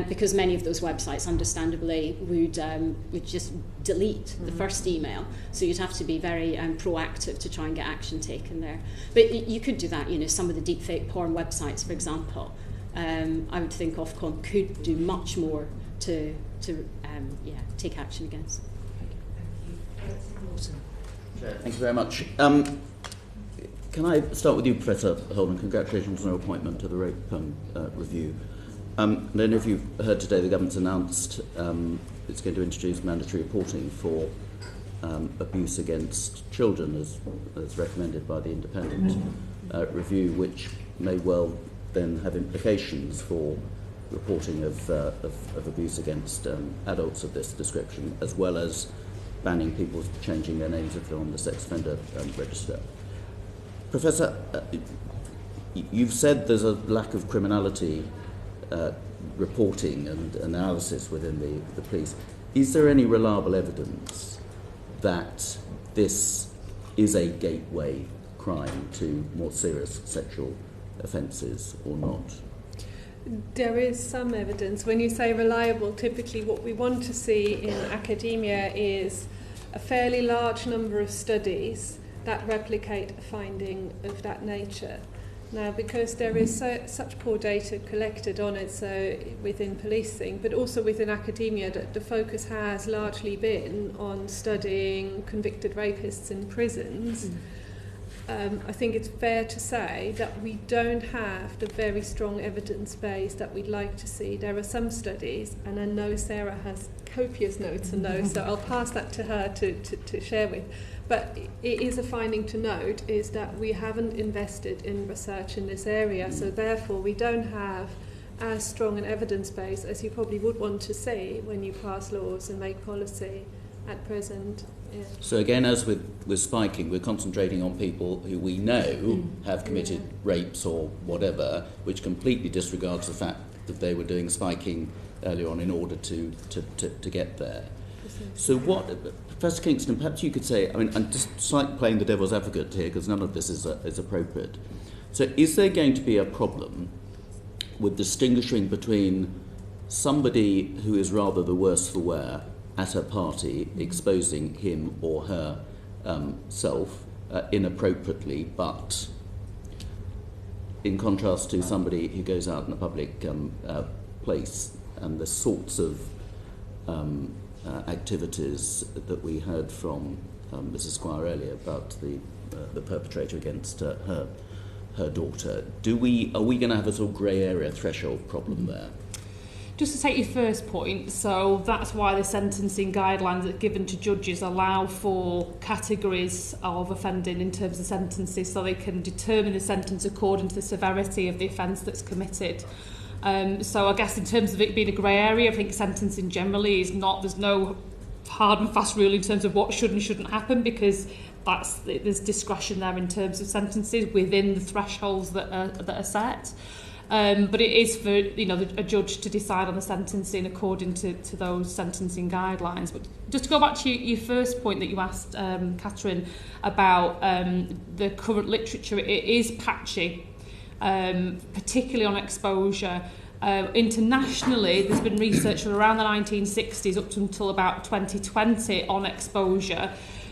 because many of those websites, understandably, would just delete the first email. So you'd have to be very proactive to try and get action taken there. But you could do that. Some of the deepfake porn websites, for example, I would think Ofcom could do much more to take action against. Thank you very much. Can I start with you, Professor Hohl, and congratulations on your appointment to the Rape Review. I don't know if you've heard today the government's announced it's going to introduce mandatory reporting for abuse against children as recommended by the independent review, which may well then have implications for reporting of abuse against adults of this description, as well as banning people changing their names if they're on the sex offender register. Professor, you've said there's a lack of criminality reporting and analysis within the police. Is there any reliable evidence that this is a gateway crime to more serious sexual offences or not? There is some evidence. When you say reliable, typically what we want to see in academia is a fairly large number of studies that replicate a finding of that nature. Now, because there is such poor data collected on it, so within policing, but also within academia, that the focus has largely been on studying convicted rapists in prisons. I think it's fair to say that we don't have the very strong evidence base that we'd like to see. There are some studies, and I know Sarah has copious notes on those, so I'll pass that to her to share with. But it is a finding to note, is that we haven't invested in research in this area, so therefore we don't have as strong an evidence base as you probably would want to see when you pass laws and make policy at present. Yeah. So again, as with spiking, we're concentrating on people who we know have committed rapes or whatever, which completely disregards the fact that they were doing spiking earlier on in order to get there. So what, Professor Kingston, perhaps you could say, I'm just slightly playing the devil's advocate here because none of this is appropriate. So is there going to be a problem with distinguishing between somebody who is rather the worse for wear at a party, exposing him or her self inappropriately, but in contrast to somebody who goes out in a public place, and the sorts of activities that we heard from Mrs. Squire earlier about the perpetrator against her daughter. Are we going to have a sort of grey area threshold problem there? Just to take your first point, so that's why the sentencing guidelines that are given to judges allow for categories of offending in terms of sentences, so they can determine the sentence according to the severity of the offence that's committed. So I guess in terms of it being a grey area, I think sentencing generally is not, there's no hard and fast rule in terms of what should and shouldn't happen, because there's discretion there in terms of sentences within the thresholds that are set. But it is for a judge to decide on the sentencing according to those sentencing guidelines. But just to go back to your first point that you asked, Katrin, about the current literature, it is patchy, particularly on exposure. Internationally, there's been research from around the 1960s up to until about 2020 on exposure,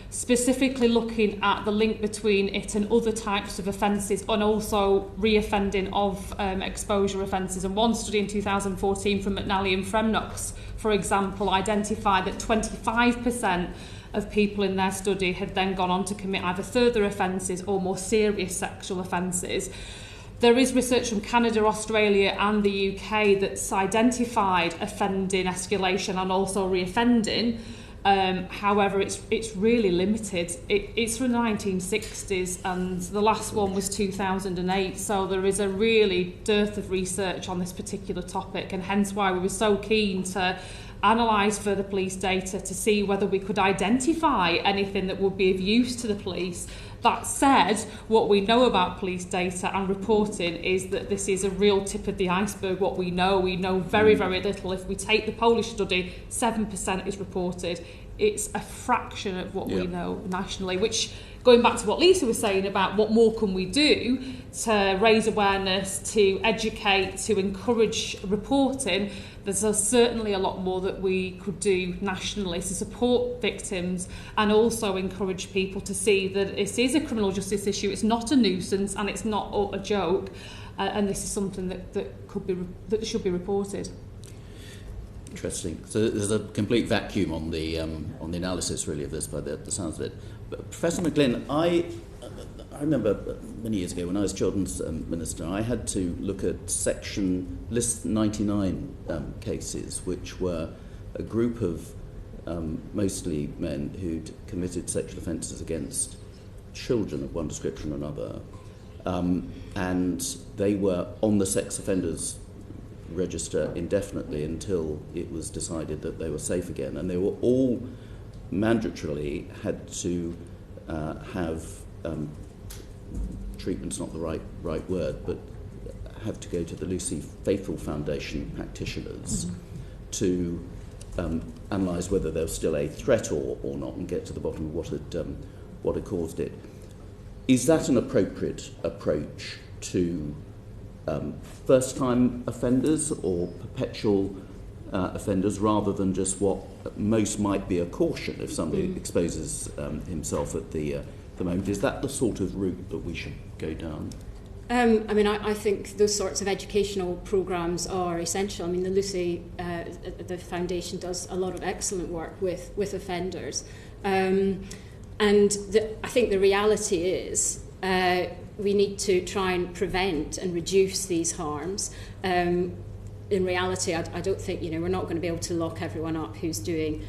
specifically looking at the link between it and other types of offences and also reoffending of exposure offences. And one study in 2014 from McNally and Fremnox, for example, identified that 25% of people in their study had then gone on to commit either further offences or more serious sexual offences. There is research from Canada, Australia and the UK that's identified offending, escalation and also reoffending. However, it's really limited. It's from the 1960s and the last one was 2008, so there is a really dearth of research on this particular topic, and hence why we were so keen to analyse further police data to see whether we could identify anything that would be of use to the police. That said, what we know about police data and reporting is that this is a real tip of the iceberg. What we know very, very little. If we take the Polish study, 7% is reported. it's a fraction of what we know nationally, which, going back to what Lisa was saying about what more can we do to raise awareness, to educate, to encourage reporting, there's certainly a lot more that we could do nationally to support victims and also encourage people to see that it is a criminal justice issue, it's not a nuisance and it's not a joke, and this is something that should be reported. Interesting. So there's a complete vacuum on the analysis, really, of this, by the sounds of it. But Professor McGlynn, I remember many years ago when I was Children's Minister, I had to look at List 99 cases, which were a group of mostly men who'd committed sexual offences against children of one description or another, and they were on the sex offenders register indefinitely until it was decided that they were safe again, and they were all mandatorily had to have treatment's not the right word, but have to go to the Lucy Faithfull Foundation practitioners to analyse whether there was still a threat or not, and get to the bottom of what had caused it. Is that an appropriate approach to first-time offenders or perpetual offenders, rather than just what most might be a caution if somebody exposes himself at the moment? Is that the sort of route that we should go down? I think those sorts of educational programmes are essential. I mean, the Lucy the Foundation does a lot of excellent work with offenders. I think the reality is we need to try and prevent and reduce these harms. In reality, I don't think, we're not going to be able to lock everyone up who's doing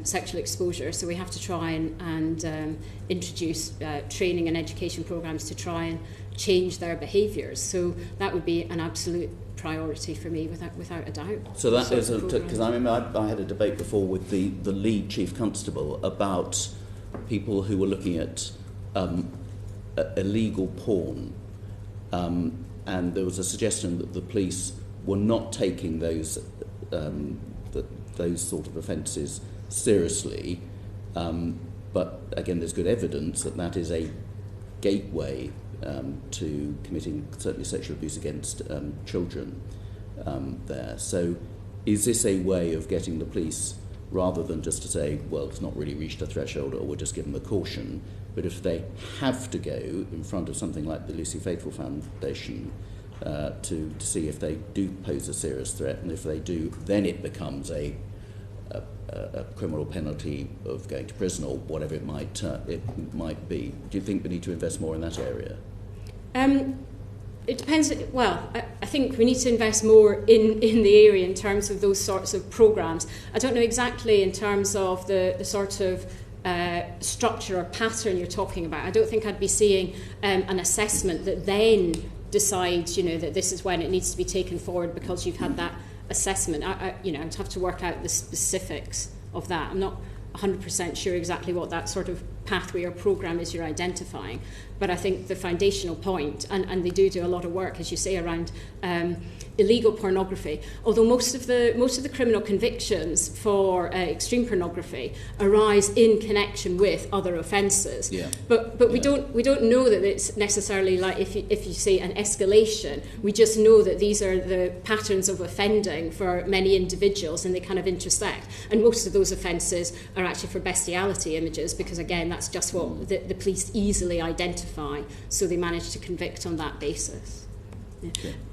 sexual exposure, so we have to try and introduce training and education programmes to try and change their behaviours. So that would be an absolute priority for me, without a doubt. So that is, because I remember I had a debate before with the lead chief constable about people who were looking at illegal porn, and there was a suggestion that the police were not taking those sort of offences seriously, but again there's good evidence that is a gateway to committing certainly sexual abuse against children there. So is this a way of getting the police, rather than just to say, well, it's not really reached a threshold, or we'll just give them a caution, but if they have to go in front of something like the Lucy Faithfull Foundation to see if they do pose a serious threat, and if they do, then it becomes a criminal penalty of going to prison or whatever it might be. Do you think we need to invest more in that area? It depends. Well, I think we need to invest more in the area in terms of those sorts of programmes. I don't know exactly in terms of the sort of structure or pattern you're talking about. I don't think I'd be seeing an assessment that then decides, that this is when it needs to be taken forward because you've had that assessment. I'd have to work out the specifics of that. I'm not 100% sure exactly what that sort of pathway or programme is you're identifying, but I think the foundational point, and they do a lot of work, as you say, around illegal pornography, although most of the criminal convictions for extreme pornography arise in connection with other offences. But we don't know that it's necessarily like if you say an escalation. We just know that these are the patterns of offending for many individuals, and they kind of intersect. And most of those offences are actually for bestiality images, because again, that's just what the police easily identify, so they manage to convict on that basis.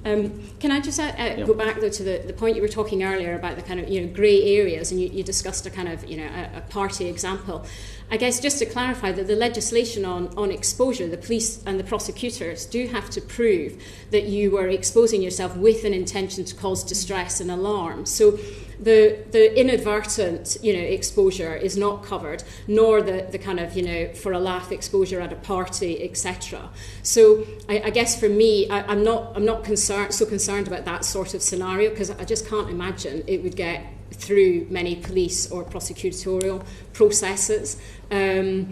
Can I just go back though to the point you were talking earlier about the kind of grey areas, and you discussed a kind of a party example. I guess just to clarify that the legislation on exposure, the police and the prosecutors do have to prove that you were exposing yourself with an intention to cause distress and alarm. So the inadvertent exposure is not covered, nor the kind of for a laugh exposure at a party, etc. So I guess for me, I'm not so concerned about that sort of scenario, because I just can't imagine it would get through many police or prosecutorial processes, so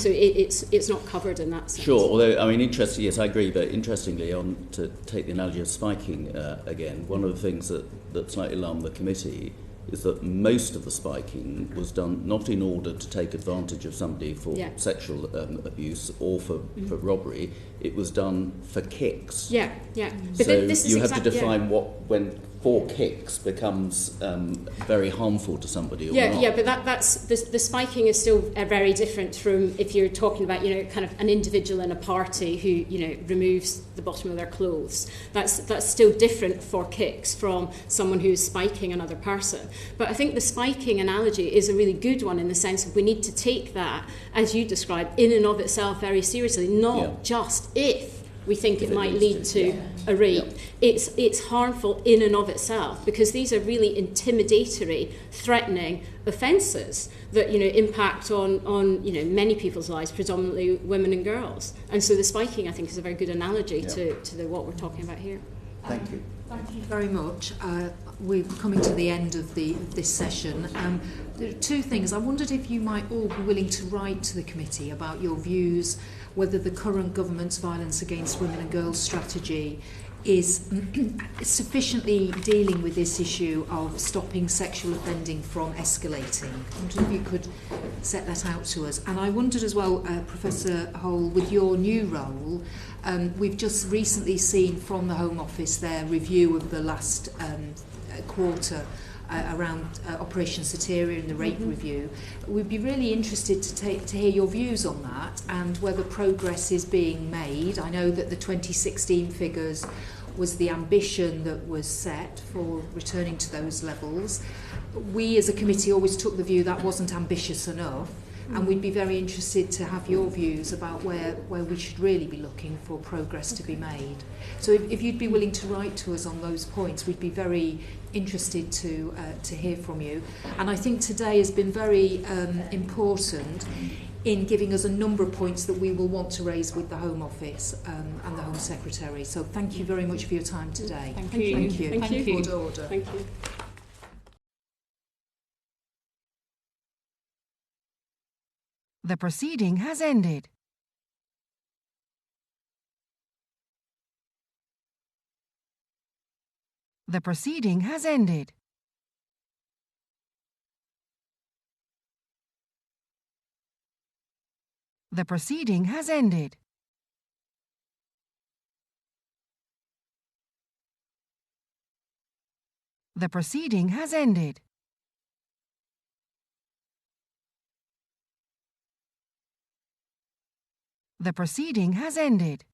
it's not covered in that sense. Sure, although interesting, yes, I agree. But interestingly, to take the analogy of spiking again, one of the things that slightly alarmed the committee is that most of the spiking was done not in order to take advantage of somebody for sexual abuse or for robbery. It was done for kicks. Yeah. But so this is you have to define when 4 kicks becomes very harmful to somebody or not. Yeah, but that's the spiking is still very different from if you're talking about, you know, kind of an individual in a party who, you know, removes the bottom of their clothes. That's still different for kicks from someone who's spiking another person. But I think the spiking analogy is a really good one in the sense of we need to take that, as you described, in and of itself very seriously, not just if we think it might lead to a rape. It's harmful in and of itself because these are really intimidatory, threatening offences that, you know, impact on you know, many people's lives, predominantly women and girls. And so the spiking, I think, is a very good analogy to what we're talking about here. Thank you. Thank you very much. We're coming to the end of this session. There are 2 things. I wondered if you might all be willing to write to the committee about your views, whether the current government's violence against women and girls strategy is sufficiently dealing with this issue of stopping sexual offending from escalating. I wonder if you could set that out to us. And I wondered as well, Professor Hohl, with your new role, we've just recently seen from the Home Office their review of the last quarter around Operation Soteria and the rape review. We'd be really interested to hear your views on that and whether progress is being made. I know that the 2016 figures was the ambition that was set for returning to those levels. We as a committee always took the view that wasn't ambitious enough, and we'd be very interested to have your views about where we should really be looking for progress to be made. So if you'd be willing to write to us on those points, we'd be very interested to hear from you. And I think today has been very important in giving us a number of points that we will want to raise with the Home Office and the Home Secretary. So thank you very much for your time today. Thank you. Thank you. Thank you. Good order. Thank you. The proceeding has ended. The proceeding has ended. The proceeding has ended. The proceeding has ended. The proceeding has ended.